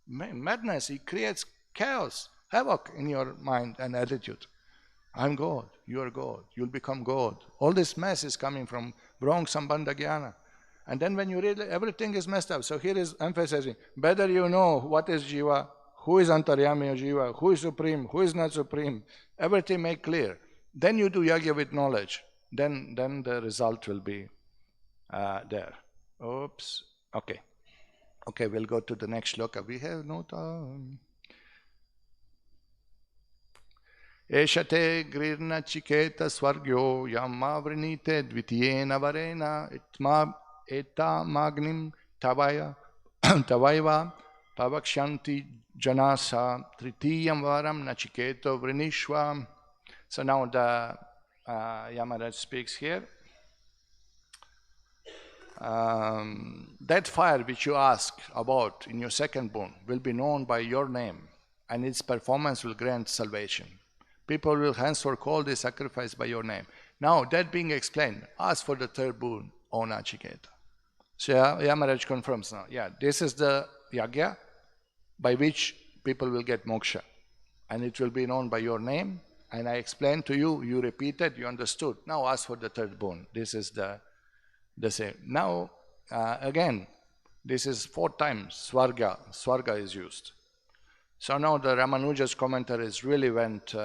Madness, it creates chaos, havoc in your mind and attitude. I'm God, you are God, you'll become God. All this mess is coming from wrong sambandha jnana. And then when you read, everything is messed up. So here is emphasizing, better you know what is jiva, who is antaryami of jiva, who is supreme, who is not supreme. Everything make clear. Then you do yagya with knowledge. Then the result will be there. Oops. Okay. Okay, we'll go to the next shloka. We have no time. Eshate grirna chiketa swargyo yamma vrinite dvitiyena varena itma eta magnim tavaiva pavakshanti janasa tritiyam varam nachiketo vrinishva. So now the Yamaraj speaks here. That fire which you ask about in your second boon will be known by your name, and its performance will grant salvation. People will henceforth call this sacrifice by your name. Now, that being explained, ask for the third boon, O Nachiketa. So Yamaraj confirms now, yeah, this is the yagya by which people will get moksha, and it will be known by your name. And I explained to you, you repeated, you understood. Now ask for the third boon. This is the same. Now, again, this is 4 times Swarga. Swarga is used. So now the Ramanuja's commentaries really went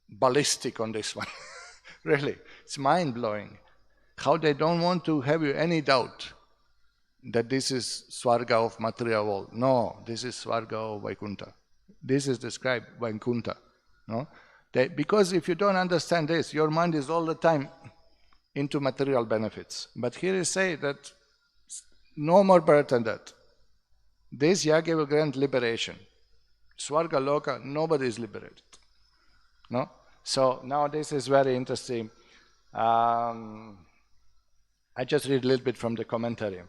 ballistic on this one. Really, it's mind-blowing. How they don't want to have you any doubt that this is Swarga of material world. No, this is Swarga of Vaikuntha. This is described Vaikuntha. No? Because if you don't understand this, your mind is all the time into material benefits. But here is say that no more birth than that. This yagya will grant liberation. Swarga loka, nobody is liberated. No? So now this is very interesting. I just read a little bit from the commentary.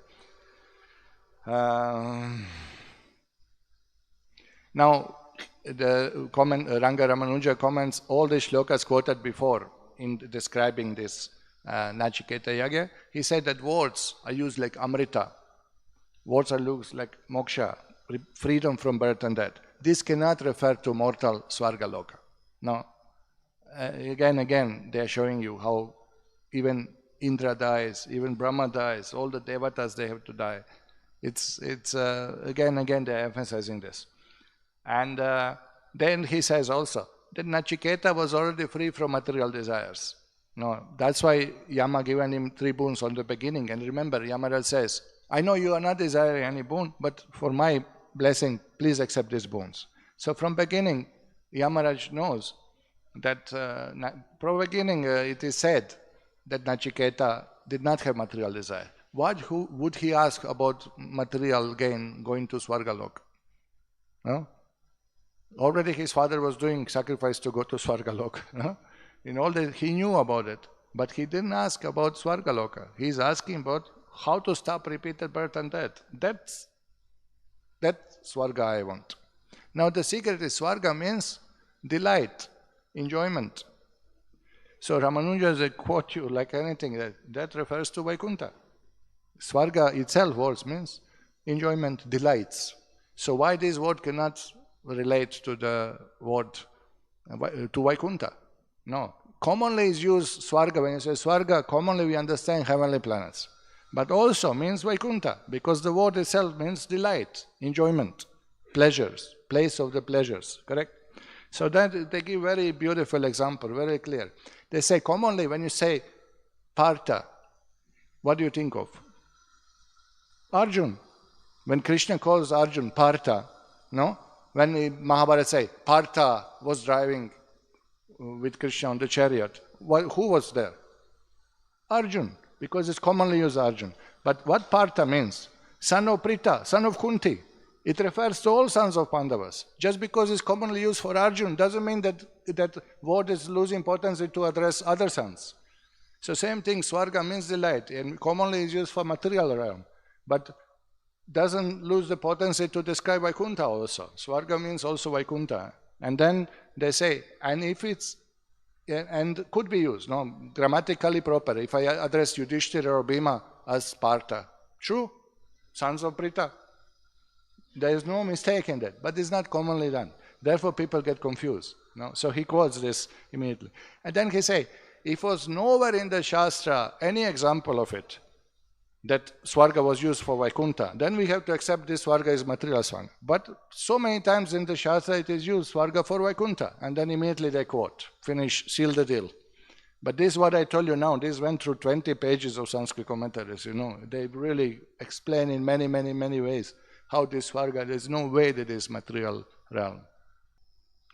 Now, the Ranga Ramanuja comments all the shlokas quoted before in describing this Nachiketa Yagya. He said that words are used like Amrita. Words are used like moksha, freedom from birth and death. This cannot refer to mortal Swarga Loka. No. Again, they are showing you how even Indra dies, even Brahma dies, all the devatas, they have to die. It's again, they are emphasizing this. And then he says also that Nachiketa was already free from material desires. No, that's why Yama given him 3 boons on the beginning. And remember, Yamaraj says, I know you are not desiring any boon, but for my blessing, please accept these boons. So from beginning, Yamaraj knows that from beginning it is said that Nachiketa did not have material desire. Who would he ask about material gain going to Swargaloka? No? Already his father was doing sacrifice to go to Swargaloka. No? In all that he knew about it, but he didn't ask about Swargaloka. He's asking about how to stop repeated birth and death. That's Swarga I want. Now the secret is Swarga means delight, enjoyment. So Ramanuja will quote you like anything that refers to Vaikuntha. Swarga itself words means enjoyment, delights. So why this word cannot relate to the word to Vaikuntha? No. Commonly is used Swarga. When you say Swarga, commonly we understand heavenly planets. But also means Vaikuntha, because the word itself means delight, enjoyment, pleasures, place of the pleasures, correct? So that they give very beautiful example, very clear. They say commonly when you say Partha, What do you think of? Arjun. When Krishna calls Arjun Partha, no? When Mahabharata say Partha was driving with Krishna on the chariot, who was there? Arjun, because it's commonly used Arjun. But what Partha means? Son of Pritha, son of Kunti. It refers to all sons of Pandavas. Just because it's commonly used for Arjun doesn't mean that word is losing potency to address other sons. So same thing, Swarga means delight, and commonly is used for material realm. But doesn't lose the potency to describe Vaikuntha also. Swarga means also Vaikuntha. And then they say, and if it's, and could be used, no, grammatically proper. If I address Yudhishthira or Bhima as Partha, true, sons of Pritha. There is no mistake in that, but it's not commonly done. Therefore people get confused. No? So he quotes this immediately. And then he say, if was nowhere in the Shastra any example of it, that Swarga was used for Vaikuntha, then we have to accept this Swarga is material Swarga. But so many times in the Shastra it is used Swarga for Vaikuntha, and then immediately they quote, finish, seal the deal. But this is what I told you now, this went through 20 pages of Sanskrit commentaries, you know. They really explain in many, many, many ways how this Swarga, there's no way that is material realm.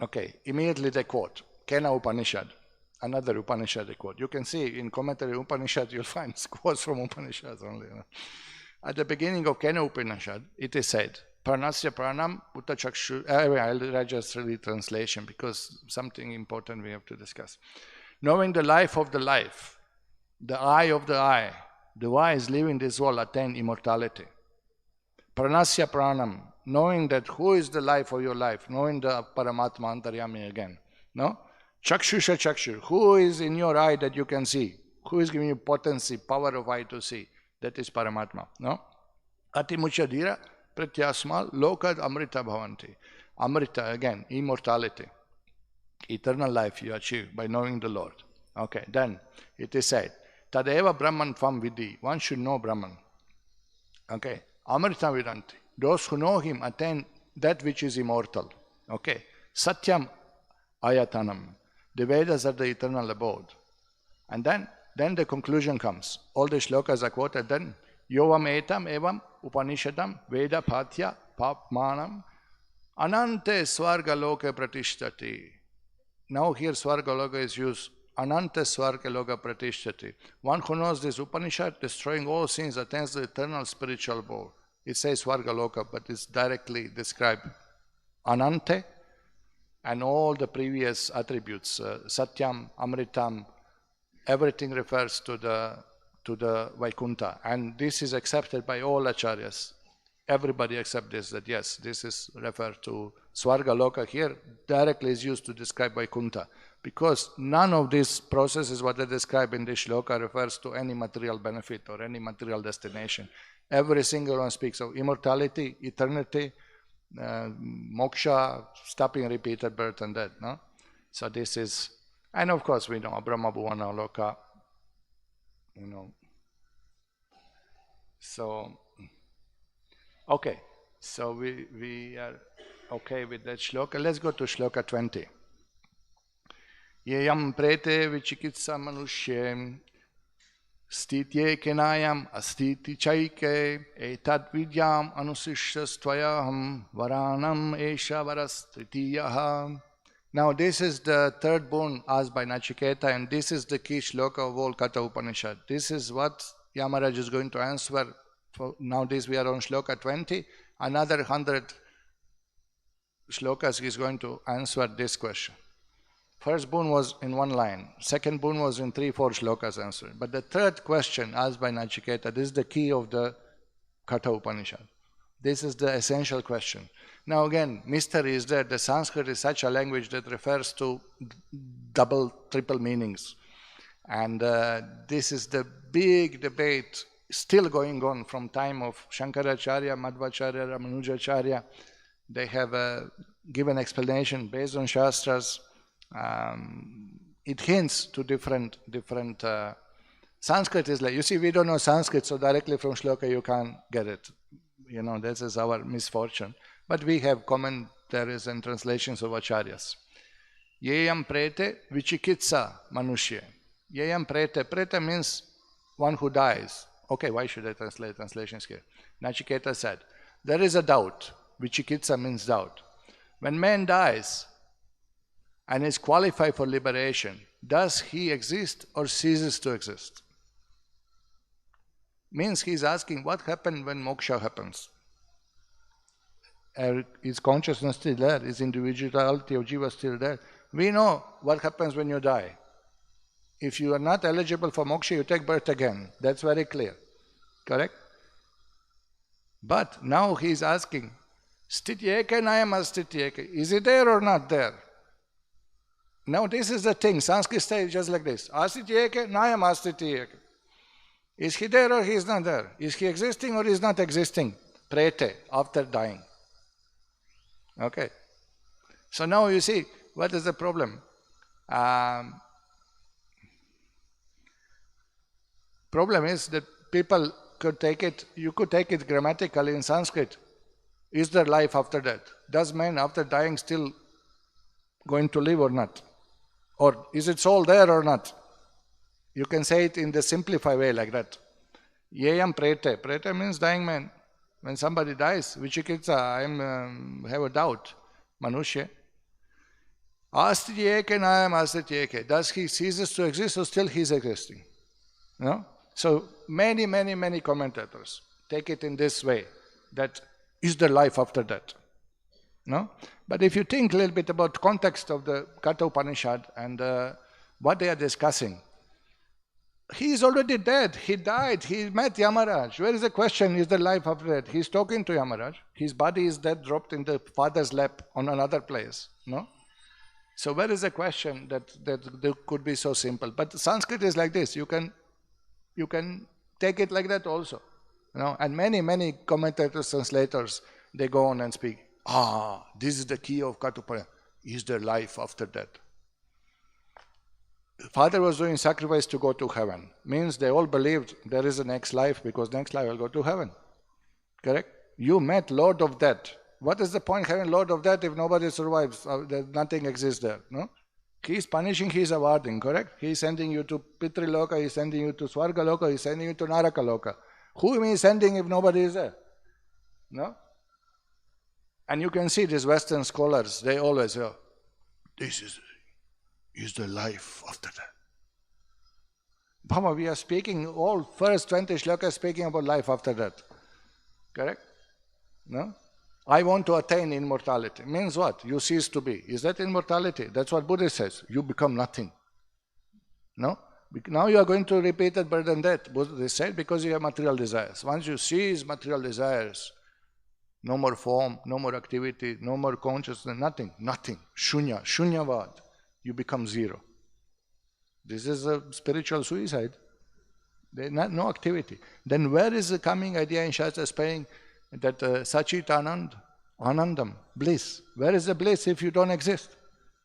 Okay, immediately they quote, Kena Upaniṣad. Another Upanishad quote. You can see in commentary Upanishad, you'll find quotes from Upanishads only. You know. At the beginning of Kena Upanishad, it is said, Pranasya Pranam Uta Chakshu. I'll just read the translation because something important we have to discuss. Knowing the life of the life, the eye of the eye, the wise living this world attain immortality. Pranasya Pranam, knowing that who is the life of your life, knowing the Paramatma Antaryami again. No? Chakshusha Chakshur, who is in your eye that you can see? Who is giving you potency, power of eye to see? That is Paramatma. No? Ati Muchadira Pratyasmal Lokad Amrita Bhavanti. Amrita, again, immortality. Eternal life you achieve by knowing the Lord. Okay, then it is said, Tadeva Brahman Fam Vidhi. One should know Brahman. Okay, Amrita Vidanti. Those who know him attain that which is immortal. Okay, Satyam Ayatanam. The Vedas are the eternal abode. And then the conclusion comes. All the shlokas are quoted then. Yovam etam evam Upanishadam Veda Patya Papmanam Anante Swarga Loka Pratishtati. Now here Swarga Loka is used. Anante Swarga Loka Pratishtati. One who knows this Upanishad, destroying all sins, attains the eternal spiritual abode. It says Swarga Loka, but it's directly described. Anante, and all the previous attributes, Satyam, Amritam, everything refers to the Vaikuntha. And this is accepted by all acharyas. Everybody accepts this, that yes, this is referred to Swarga Loka here, directly is used to describe Vaikuntha. Because none of these processes, what they describe in this shloka, refers to any material benefit or any material destination. Every single one speaks of immortality, eternity, moksha, stopping repeated birth and death. No? So this is, and of course we know Brahma Bhuvana Loka, you know. So, okay, so we are okay with that shloka. Let's go to shloka 20. Yeyam prete vichikitsa manushye Stitye kenayam astiti chaike etad vidyam anusishya stvayaham varanam esha varastitiyaha. Now this is the third boon asked by Nachiketa, and this is the key shloka of all Kaṭha Upanishad. This is what Yamaraj is going to answer. For now this we are on shloka 20. Another 100 shlokas he is going to answer this question. First boon was in one line, second boon was in 3-4 shlokas answered. But the third question asked by Nachiketa, this is the key of the Kaṭha Upanishad. This is the essential question. Now again, mystery is that the Sanskrit is such a language that refers to double, triple meanings. And this is the big debate still going on from time of Shankaracharya, Madhvacharya, Ramanujacharya. They have given explanation based on Shastras. It hints to different Sanskrit is like, you see, we don't know Sanskrit, so directly from shloka you can't get it. You know, this is our misfortune. But we have commentaries and translations of acharyas. Yeyam prete vichikitsa manushya. Yeyam prete. Prete means one who dies Okay, why should I translate? Translation is here. Nachiketa said, there is a doubt. Vichikitsa means doubt. When man dies and is qualified for liberation, does he exist or ceases to exist? Means he's asking what happened when moksha happens. Is consciousness still there? Is individuality of jiva still there? We know what happens when you die. If you are not eligible for moksha, you take birth again. That's very clear. Correct? But now he is asking, Sthiti-eka nayam astiti-eka. Is it there or not there? Now this is the thing. Sanskrit says just like this. Astiti-eka nayam astiti-eka. Is he there or he is not there? Is he existing or he is not existing? Prete, after dying. Okay. So now you see, what is the problem? Problem is that people could take it, you could take it grammatically in Sanskrit. Is there life after death? Does man after dying still going to live or not? Or is it soul there or not? You can say it in the simplified way like that. Yeyam prete. Prete means dying man. When somebody dies, vichikitsa, I have a doubt. Manushya. Astiti-eka nayam astiti-eka. Does he ceases to exist or still he is existing? No? So many commentators take it in this way, that is there life after death? No? But if you think a little bit about context of the Kaṭha Upaniṣad and what they are discussing, he is already dead. He died. He met Yamaraj. Where is the question? Is there life after death? He is talking to Yamaraj. His body is dead, dropped in the father's lap on another place. No? So where is the question that there could be so simple? But Sanskrit is like this. You can take it like that also. And many commentators, translators, they go on and speak. This is the key of Kaṭha Upaniṣad. Is there life after death? Father was doing sacrifice to go to heaven. Means they all believed there is a next life because next life will go to heaven. Correct? You met Lord of Death. What is the point having Lord of Death if nobody survives? Nothing exists there. No? He is punishing, he is awarding, correct? He is sending you to Pitri Loka, he is sending you to Swarga Loka, he is sending you to Naraka Loka. Who is sending if nobody is there? No? And you can see these Western scholars, they always say, this is the life after that. Bhama, we are speaking, all first 20 shlokas speaking about life after that. Correct? No? I want to attain immortality. Means what? You cease to be. Is that immortality? That's what Buddha says. You become nothing. No? Now you are going to repeat that birth and death. Buddha said because you have material desires. Once you cease material desires, no more form, no more activity, no more consciousness, nothing. Shunya, shunyavad. You become zero. This is a spiritual suicide. No activity. Then where is the coming idea in Shastra saying that Sachit Anandam, bliss? Where is the bliss if you don't exist?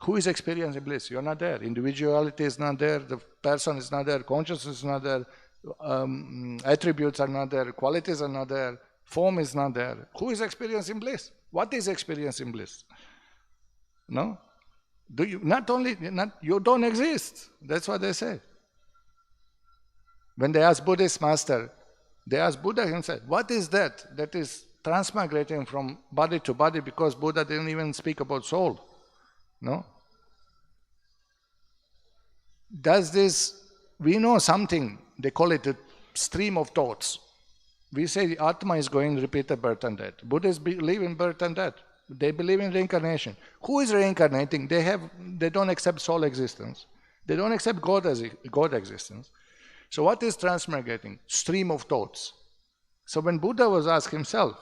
Who is experiencing bliss? You're not there. Individuality is not there. The person is not there. Consciousness is not there. Attributes are not there. Qualities are not there. Form is not there. Who is experiencing bliss? What is experiencing bliss? No? Do you you don't exist. That's what they say. When they ask Buddhist master, they ask Buddha himself, what is that? That is transmigrating from body to body, because Buddha didn't even speak about soul. No? Does this, we know something, they call it a stream of thoughts. We say the Atma is going to repeat the birth and death. Buddhists believe in birth and death. They believe in reincarnation. Who is reincarnating? They don't accept soul existence. They don't accept God existence. So what is transmigrating? Stream of thoughts. So when Buddha was asked himself,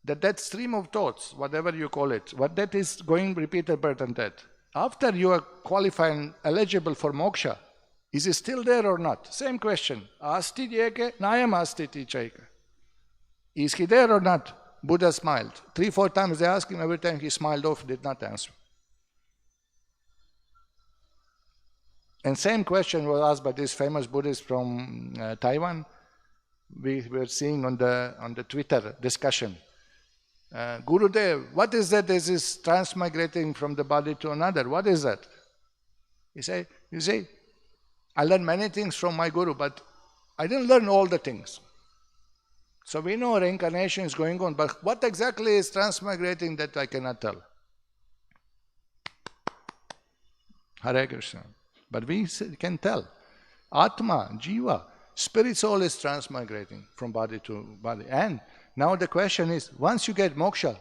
that stream of thoughts, whatever you call it, what that is going repeated birth and death, after you are qualified and eligible for moksha, is it still there or not? Same question. Astiti-eka nayam astiti-eka. Is he there or not? Buddha smiled. 3-4 times they asked him, every time he smiled off, did not answer. And same question was asked by this famous Buddhist from Taiwan. We were seeing on the Twitter discussion. Gurudev, what is that? This is transmigrating from the body to another. What is that? He said, you see, I learned many things from my Guru, but I didn't learn all the things. So we know reincarnation is going on, but what exactly is transmigrating, that I cannot tell. Hare Krishna. But we can tell. Atma, Jiva, spirit soul is transmigrating from body to body. And now the question is, once you get moksha,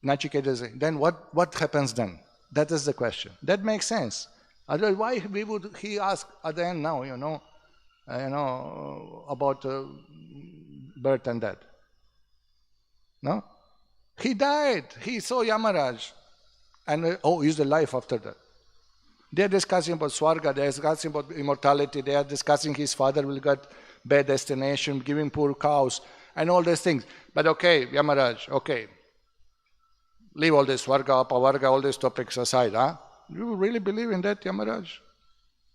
Nachiketa says, then what happens then? That is the question. That makes sense. Otherwise, why would he ask at the end now, about birth and death? No? He died. He saw Yamaraj. And is the life after that? They are discussing about Swarga, they are discussing about immortality, they are discussing his father will get bad destination, giving poor cows, and all these things. But okay, Yamaraj, okay. Leave all this Swarga, Apavarga, all these topics aside. Huh? You really believe in that, Yamaraj?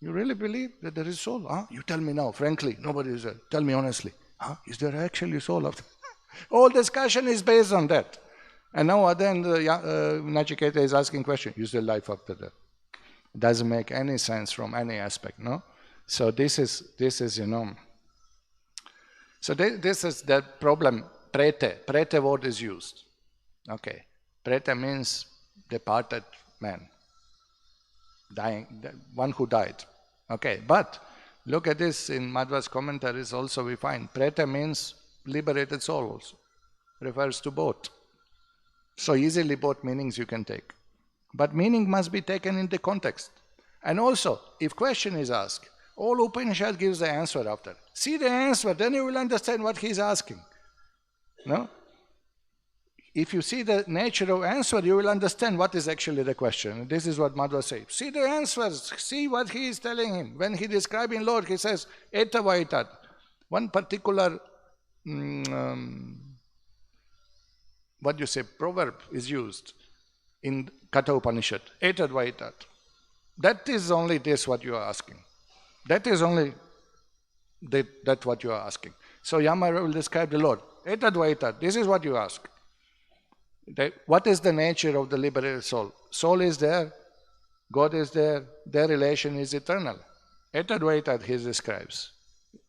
You really believe that there is soul? Huh? You tell me now, frankly, nobody is there. Tell me honestly. Huh? Is there actually soul after? All discussion is based on that. And now then Nachiketa is asking question, is there life after that? Doesn't make any sense from any aspect, no? So this is this is the problem. Prete word is used. Okay. Prete means departed man. Dying, one who died. Okay, but look at this in Madhva's commentaries also we find. Prete means liberated soul also. Refers to both. So easily both meanings you can take. But meaning must be taken in the context. And also, if question is asked, all Upaniṣad gives the answer after. See the answer, then you will understand what he is asking. No? If you see the nature of answer, you will understand what is actually the question. This is what Madhva says. See the answers, see what he is telling him. When he describing Lord, he says, Eta Vaitat. One particular, proverb is used in Kaṭha Upaniṣad. Eta Vaitat. That is only this what you are asking. That is only that what you are asking. So Yama will describe the Lord. Eta Vaitat. This is what you ask. What is the nature of the liberated soul? Soul is there, God is there, their relation is eternal. Etadvaitat he describes.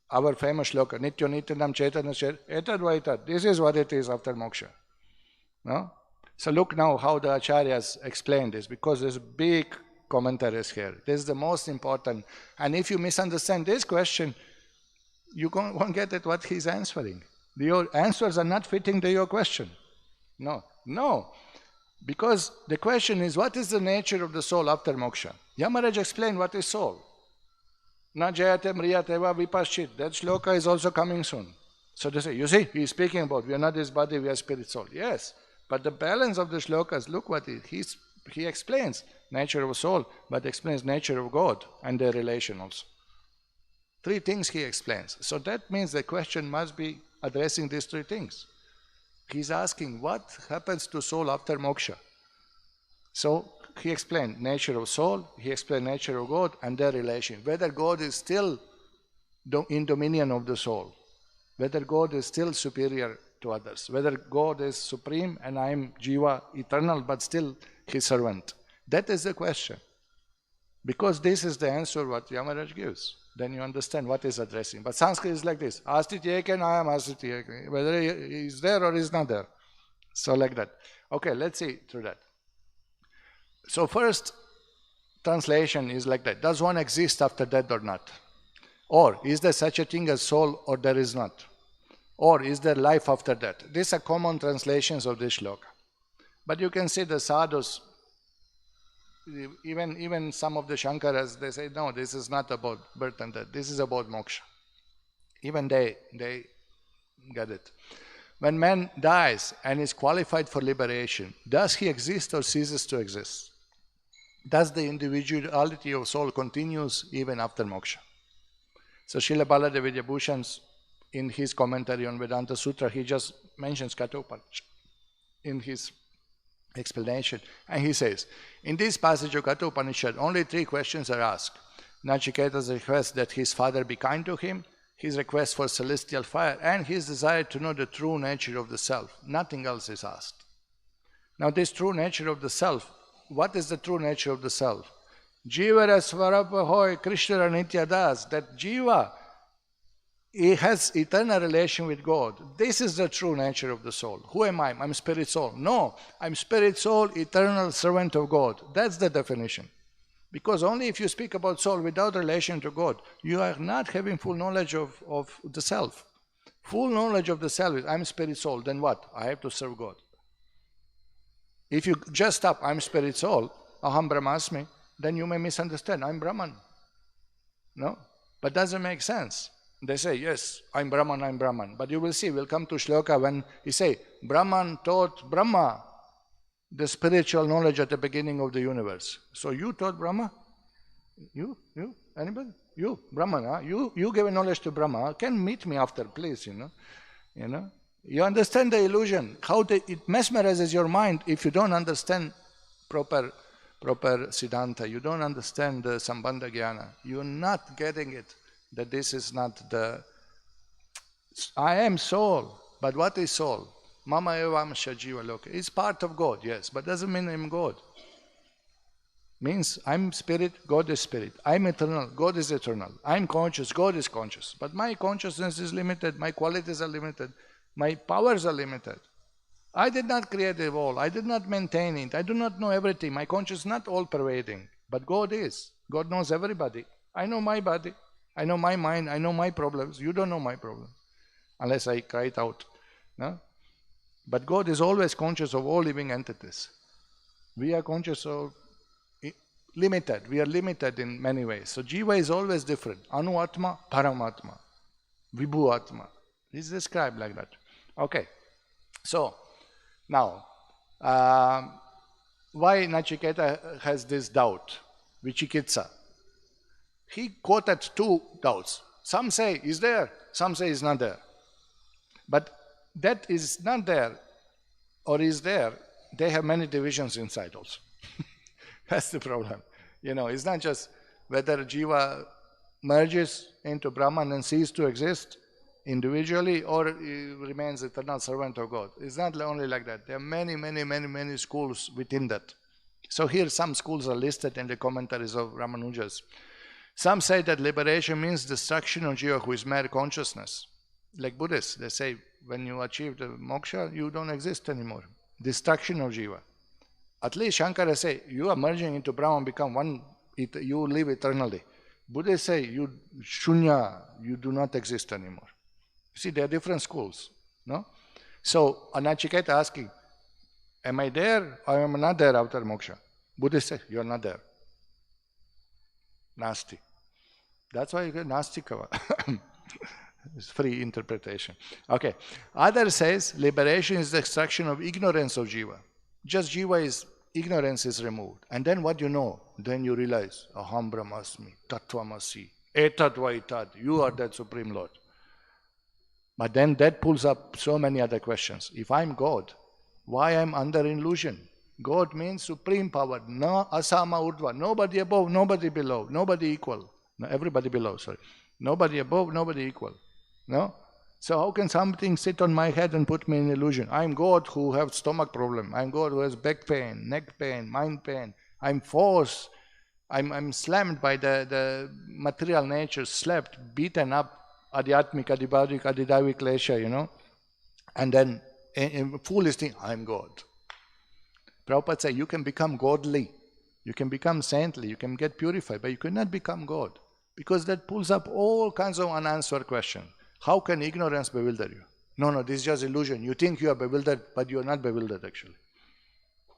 Our famous shloka, Nityo Nityanam Chaitanya Etadvaitat. This is what it is after moksha. No? So look now how the acharyas explain this, because there's big commentaries here. This is the most important. And if you misunderstand this question, you won't get at what he's answering. Your answers are not fitting to your question. No. Because the question is, what is the nature of the soul after moksha? Yamaraj explained what is soul. Na jayate mriyate va vipaschit. That shloka is also coming soon. So they say, you see, he is speaking about, we are not this body, we are spirit soul. Yes, but the balance of the shlokas, look what he explains. Nature of soul, but explains nature of God and their relation also. 3 things he explains. So that means the question must be addressing these 3 things. He's asking what happens to soul after moksha. So he explained nature of soul, he explained nature of God and their relation. Whether God is still in dominion of the soul, whether God is still superior to others, whether God is supreme and I am Jiva, eternal, but still his servant. That is the question. Because this is the answer what Yamaraj gives. Then you understand what is addressing. But Sanskrit is like this. Astiti eken, I am astiti eken. Whether he is there or is not there. So like that. Okay, let's see through that. So first translation is like that. Does one exist after death or not? Or is there such a thing as soul or there is not? Or is there life after death? These are common translations of this shloka. But you can see the sadhus, even some of the Shankaras, they say, no, this is not about birth and death. This is about moksha. Even they get it. When man dies and is qualified for liberation, does he exist or ceases to exist? Does the individuality of soul continues even after moksha? So Srila Baladev Vidyabhushan, in his commentary on Vedanta Sutra, he just mentions Kaṭha Upaniṣad in his explanation. And he says, in this passage of Kaṭha Upaniṣad, only 3 questions are asked. Nachiketa's request that his father be kind to him, his request for celestial fire, and his desire to know the true nature of the self. Nothing else is asked. Now this true nature of the self, what is the true nature of the self? Jivara Svarapa Hoy Krishna Nitya Das, that Jiva he has eternal relation with God. This is the true nature of the soul. Who am I? I'm spirit soul. No, I'm spirit soul, eternal servant of God. That's the definition. Because only if you speak about soul without relation to God, you are not having full knowledge of the self. Full knowledge of the self is, I'm spirit soul, then what? I have to serve God. If you just stop, I'm spirit soul, aham brahmasmi, then you may misunderstand, I'm Brahman. No? But doesn't make sense. They say, yes, I'm Brahman. But you will see, we'll come to shloka when he say, Brahman taught Brahma the spiritual knowledge at the beginning of the universe. So you taught Brahma? You? Anybody? You, Brahman, huh? You gave a knowledge to Brahma. Can meet me after, please, you know. You understand the illusion, how it mesmerizes your mind if you don't understand proper Siddhanta. You don't understand the Sambandha Jnana. You're not getting it, that this is not the... I am soul, but what is soul? Mama evam shajiva loka. It's part of God, yes, but doesn't mean I'm God. Means I'm spirit, God is spirit. I'm eternal, God is eternal. I'm conscious, God is conscious. But my consciousness is limited, my qualities are limited, my powers are limited. I did not create the all, I did not maintain it, I do not know everything. My conscious is not all pervading, but God is. God knows everybody. I know my body, I know my mind, I know my problems. You don't know my problems, unless I cry it out. No? But God is always conscious of all living entities. We are conscious of limited. We are limited in many ways. So Jiva is always different. Anu Atma, Paramatma, Vibhu Atma. It's described like that. Okay. So, now, why Nachiketa has this doubt? Vichikitsa. He quoted two doubts. Some say is there, some say is not there. But that is not there or is there, they have many divisions inside also. That's the problem. It's not just whether Jiva merges into Brahman and ceases to exist individually or remains eternal servant of God. It's not only like that. There are many schools within that. So here some schools are listed in the commentaries of Ramanujas. Some say that liberation means destruction of Jiva, who is mere consciousness. Like Buddhists, they say when you achieve the moksha, you don't exist anymore. Destruction of Jiva. At least Shankara say, you are merging into Brahman, become one, you live eternally. Buddhists say, you shunya, you do not exist anymore. You see, there are different schools, no? So, Nachiketa asking, am I there or am I not there after moksha? Buddhists say, you are not there. Nasti. That's why you get Nastikava. It's free interpretation. Okay. Other says, liberation is the extraction of ignorance of Jiva. Just Jiva is, ignorance is removed. And then what you know? Then you realize, aham brahmasmi, tattvamasi, etat va etat, you are that Supreme Lord. But then that pulls up so many other questions. If I'm God, why I'm under illusion? God means supreme power, no asama urdhva, nobody above, nobody below, nobody equal. No, everybody below, sorry. Nobody above, nobody equal. No? So how can something sit on my head and put me in illusion? I'm God who has stomach problem. I'm God who has back pain, neck pain, mind pain. I'm forced. I'm slammed by the material nature, slapped, beaten up, adhyatmik, adibhadik, adidaivi klesha, And then in foolish thing, I'm God. Prabhupada said, you can become godly. You can become saintly. You can get purified, but you cannot become God. Because that pulls up all kinds of unanswered questions. How can ignorance bewilder you? No, this is just illusion. You think you are bewildered, but you are not bewildered actually.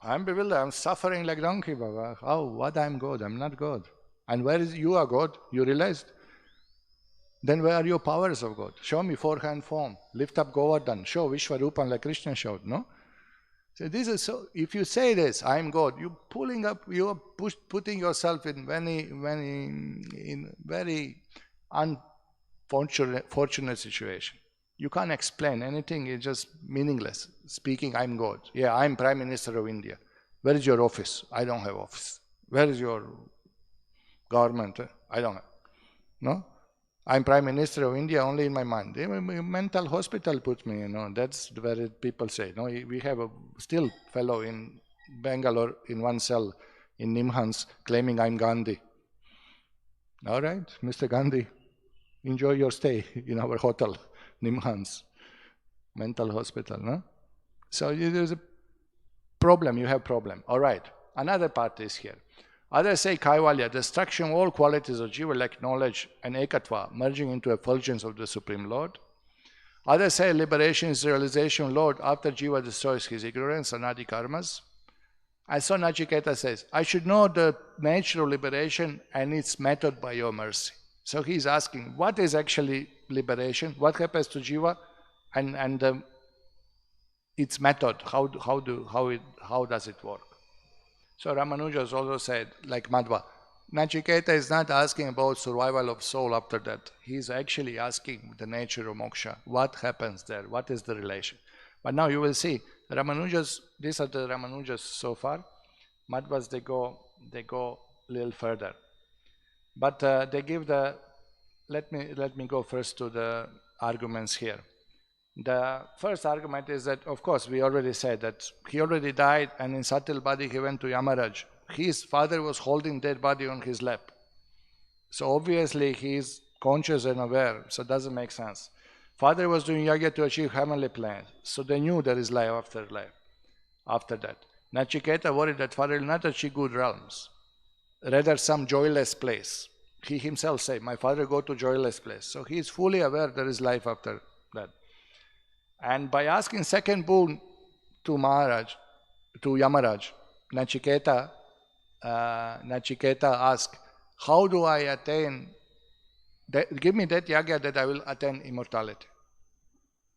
I'm bewildered. I'm suffering like donkey, Baba. How? What? I'm God. I'm not God. And where is you are God? You realized? Then where are your powers of God? Show me forehand form. Lift up Govardhan. Show Vishwarupam like Krishna showed. No? So this is so. If you say this, I'm God. You pulling up. You are putting yourself in very unfortunate situation. You can't explain anything. It's just meaningless. Speaking, I'm God. Yeah, I'm Prime Minister of India. Where is your office? I don't have office. Where is your government? I don't have. No? I'm Prime Minister of India only in my mind. Mental hospital put me, that's where people say. No, we have a still fellow in Bangalore in one cell in Nimhans claiming I'm Gandhi. All right, Mr. Gandhi. enjoy your stay in our hotel, Nimhans, mental hospital, no? So there's a problem, you have problem. All right, another part is here. Others say Kaivalya, destruction of all qualities of Jiva like knowledge and Ekatva, merging into effulgence of the Supreme Lord. Others say liberation is the realization of Lord after Jiva destroys his ignorance and adi karmas. And so Nachiketa says, I should know the nature of liberation and its method by your mercy. So he's asking, what is actually liberation? What happens to Jiva? And its method, how does it work? So Ramanuja also said, like Madhva, Nachiketa is not asking about survival of soul after death. He is actually asking the nature of moksha. What happens there? What is the relation? But now you will see, Ramanujas, these are the Ramanujas so far. Madhvas, they go a little further. But they give the, let me go first to the arguments here. The first argument is that, of course, we already said that he already died and in subtle body he went to Yamaraj. His father was holding dead body on his lap. So obviously he is conscious and aware, so it doesn't make sense. Father was doing yajna to achieve heavenly plans, so they knew there is life after life. After that, Nachiketa worried that father will not achieve good realms, rather some joyless place. He himself said, my father go to joyless place. So he is fully aware there is life after that. And by asking second boon to Yamaraj, Nachiketa asked, how do I attain, give me that yagya that I will attain immortality.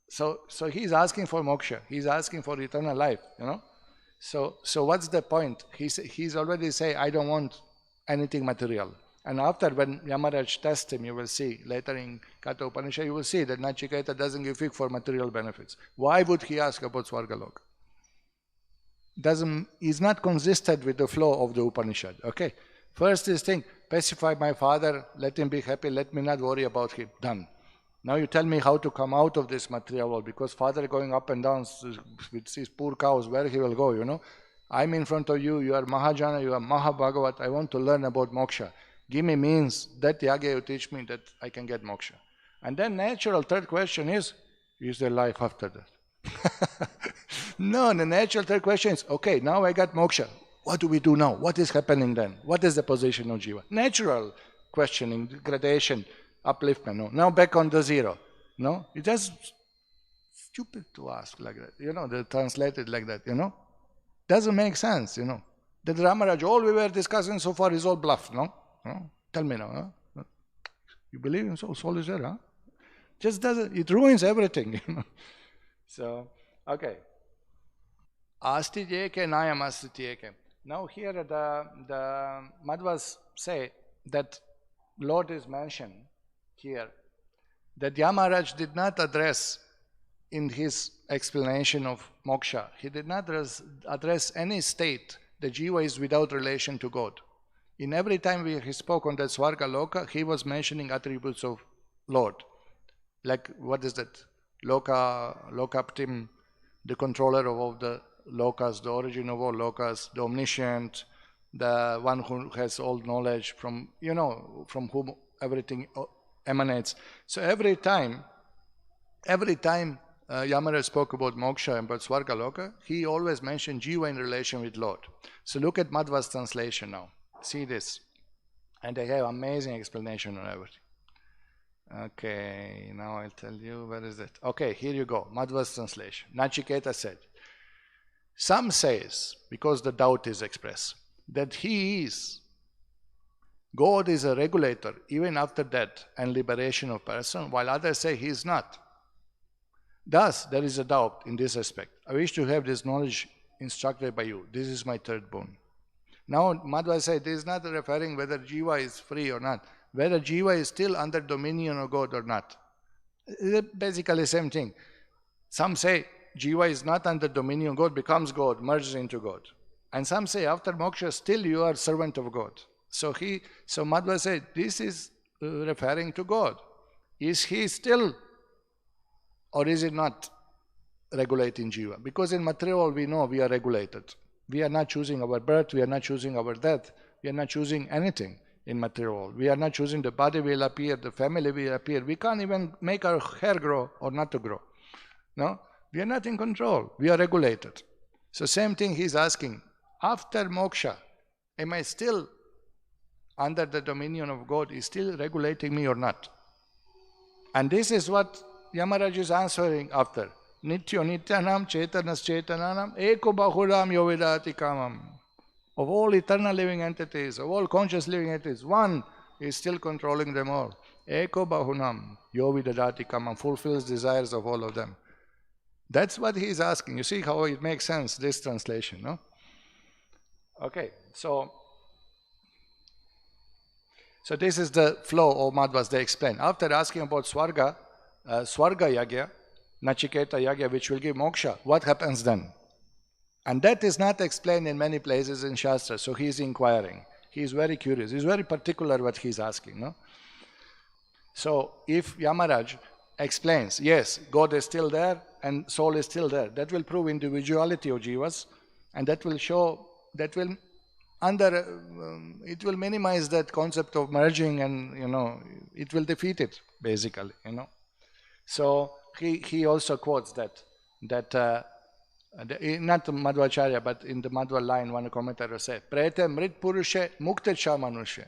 So he's asking for moksha, he's asking for eternal life, you know. So what's the point? He's already saying, I don't want anything material. And after, when Yamaraj tests him, you will see, later in Kaṭha Upaniṣad, you will see that Nachiketa doesn't give fig for material benefits. Why would he ask about Svargaloka? Is not consistent with the flow of the Upanishad. Okay? First is thing, pacify my father, let him be happy, let me not worry about him. Done. Now you tell me how to come out of this material world, because father going up and down with these poor cows, where he will go, you know? I'm in front of you, you are Mahajana, you are Mahabhagavat, I want to learn about moksha. Give me means, that yagya you teach me that I can get moksha. And then natural third question is there life after that? No, the natural third question is, okay, now I got moksha. What do we do now? What is happening then? What is the position of jiva? Natural questioning, gradation, upliftment. No, now back on the zero. No, it's just stupid to ask like that. You know, they translate it like that, you know. Doesn't make sense, you know. That Ramaraj, all we were discussing so far is all bluff, no? No? Tell me now, huh? You believe in soul? Soul is there, huh? Just doesn't, it ruins everything, you know. So, okay. Asti jeke nayam asti jeke. Now here the Madhvas say that Lord is mentioned here, that Yamaraj did not address in his explanation of moksha, he did not address any state that jiva is without relation to God. In every time he spoke on that Svarga Loka, he was mentioning attributes of Lord. Like, what is that? Lokaptim, the controller of all the lokas, the origin of all lokas, the omniscient, the one who has all knowledge from, you know, from whom everything emanates. So every time Yamaraj spoke about moksha and about Svarga Loka, he always mentioned jiva in relation with Lord. So look at Madhva's translation now. See this. And they have amazing explanation on everything. Okay, now I'll tell you, where is it? Okay, here you go. Madhva's translation. Nachiketa said, some says, because the doubt is expressed, that he is, God is a regulator even after death and liberation of person, while others say he is not. Thus, there is a doubt in this aspect. I wish to have this knowledge instructed by you. This is my third boon. Now, Madhva said, this is not referring whether jiva is free or not, whether jiva is still under dominion of God or not. It's basically the same thing. Some say jiva is not under dominion of God, becomes God, merges into God. And some say after moksha, still you are servant of God. So Madhva said, this is referring to God. Is he still, or is it not regulating jiva? Because in material we know we are regulated. We are not choosing our birth, we are not choosing our death, we are not choosing anything. in material world. We are not choosing. The body will appear, the family will appear. We can't even make our hair grow or not to grow. No? We are not in control. We are regulated. So same thing he's asking. After moksha, am I still under the dominion of God? Is still regulating me or not? And this is what Yamaraj is answering after. Nityo nityanam chetanas chetananam eko bahuram yovidati kamam. Of all eternal living entities, of all conscious living entities, one is still controlling them all. Eko bahunam yovidati kamam, fulfills desires of all of them. That's what he is asking. You see how it makes sense, this translation, no? Okay, so this is the flow of Madhvas they explain. After asking about Swarga Yagya, Nachiketa Yagya, which will give moksha, what happens then? And that is not explained in many places in Shastra, so he is inquiring. He is very curious. He is very particular what he is asking, no? So if Yamaraj explains, yes, God is still there and soul is still there, that will prove individuality of jivas, and that will show, that will it will minimize that concept of merging, and it will defeat it basically, So he also quotes that not Madhvacharya, but in the Madhva line, one commentator said, Preta mrit purushe mukta cha manushe.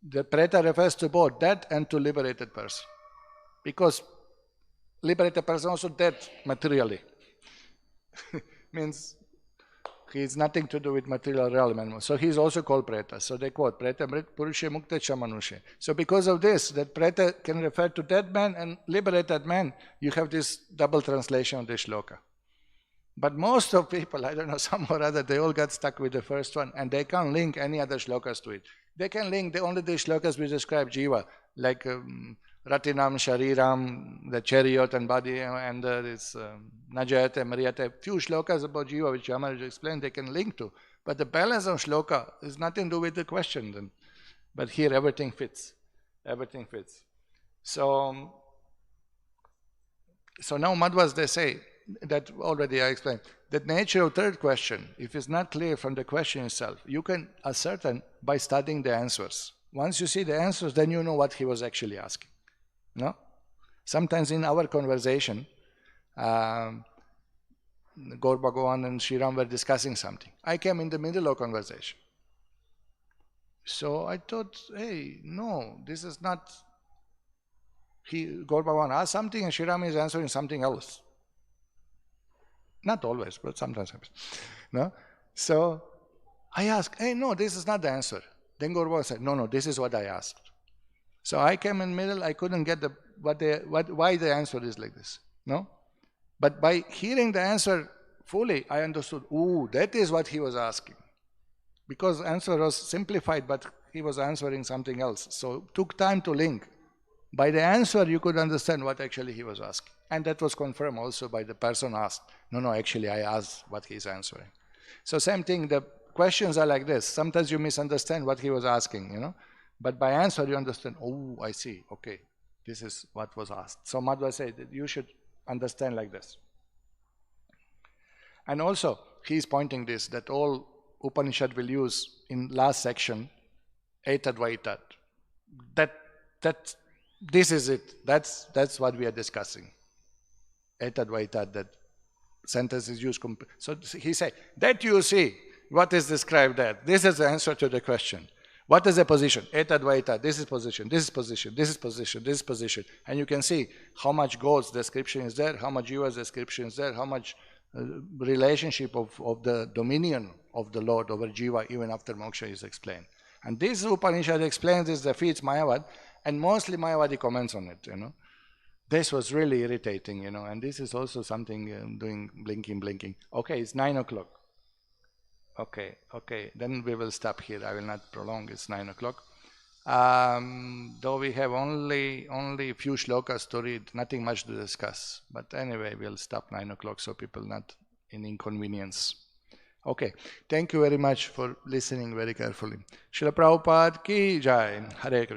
The Preta refers to both dead and to liberated person. Because liberated person also dead materially. Means he has nothing to do with material realm anymore. So he is also called Preta. So they quote, Preta mrit purushe mukta cha manushe. So because of this, that Preta can refer to dead man and liberated man, you have this double translation of the shloka. But most of people, I don't know, some or other, they all got stuck with the first one, and they can't link any other shlokas to it. They can link only the shlokas which describe jiva, like Ratinam, Shariram, the chariot and body, and this Najayate, Mariyate. Few shlokas about jiva which Yamaraj explained, they can link to. But the balance of shloka is nothing to do with the question then. But here everything fits. Everything fits. So now Madhvas, they say, that already I explained, that nature of third question, if it's not clear from the question itself, you can ascertain by studying the answers. Once you see the answers, then you know what he was actually asking. No? Sometimes in our conversation, Gaur Bhagavan and Sri Ram were discussing something. I came in the middle of conversation. So I thought, hey, no, this is not... Gaur Bhagavan asked something and Sri Ram is answering something else. Not always, but sometimes happens. No? So I asked, hey, no, this is not the answer. Then Gaur Bhagavan said, no, this is what I asked. So I came in the middle, I couldn't get why the answer is like this. No? But by hearing the answer fully, I understood, that is what he was asking. Because the answer was simplified, but he was answering something else. So it took time to link. By the answer, you could understand what actually he was asking. And that was confirmed also by the person asked. No, actually I asked what he's answering. So same thing, the questions are like this. Sometimes you misunderstand what he was asking, But by answer you understand, I see, okay, this is what was asked. So Madhva said that you should understand like this. And also, he's pointing this, that all Upanishad will use in last section, Etadvaitat. This is it. That's what we are discussing. Etadvaitat, that sentence is used. So he said, that you see, what is described there. This is the answer to the question. What is the position? Etadvaitat, this is position, this is position, this is position, this is position. And you can see how much God's description is there, how much Jiva's description is there, how much relationship of the dominion of the Lord over Jiva even after moksha is explained. And this Upanishad explains this, defeats Mayavad, and mostly Mayavadi comments on it, This was really irritating, and this is also something doing blinking. Okay, it's 9 o'clock. Okay, then we will stop here. I will not prolong, it's 9 o'clock. Though we have only a few shlokas to read, nothing much to discuss. But anyway, we'll stop 9 o'clock so people not in inconvenience. Okay, thank you very much for listening very carefully. Srila Prabhupada ki jai. Hare Krishna.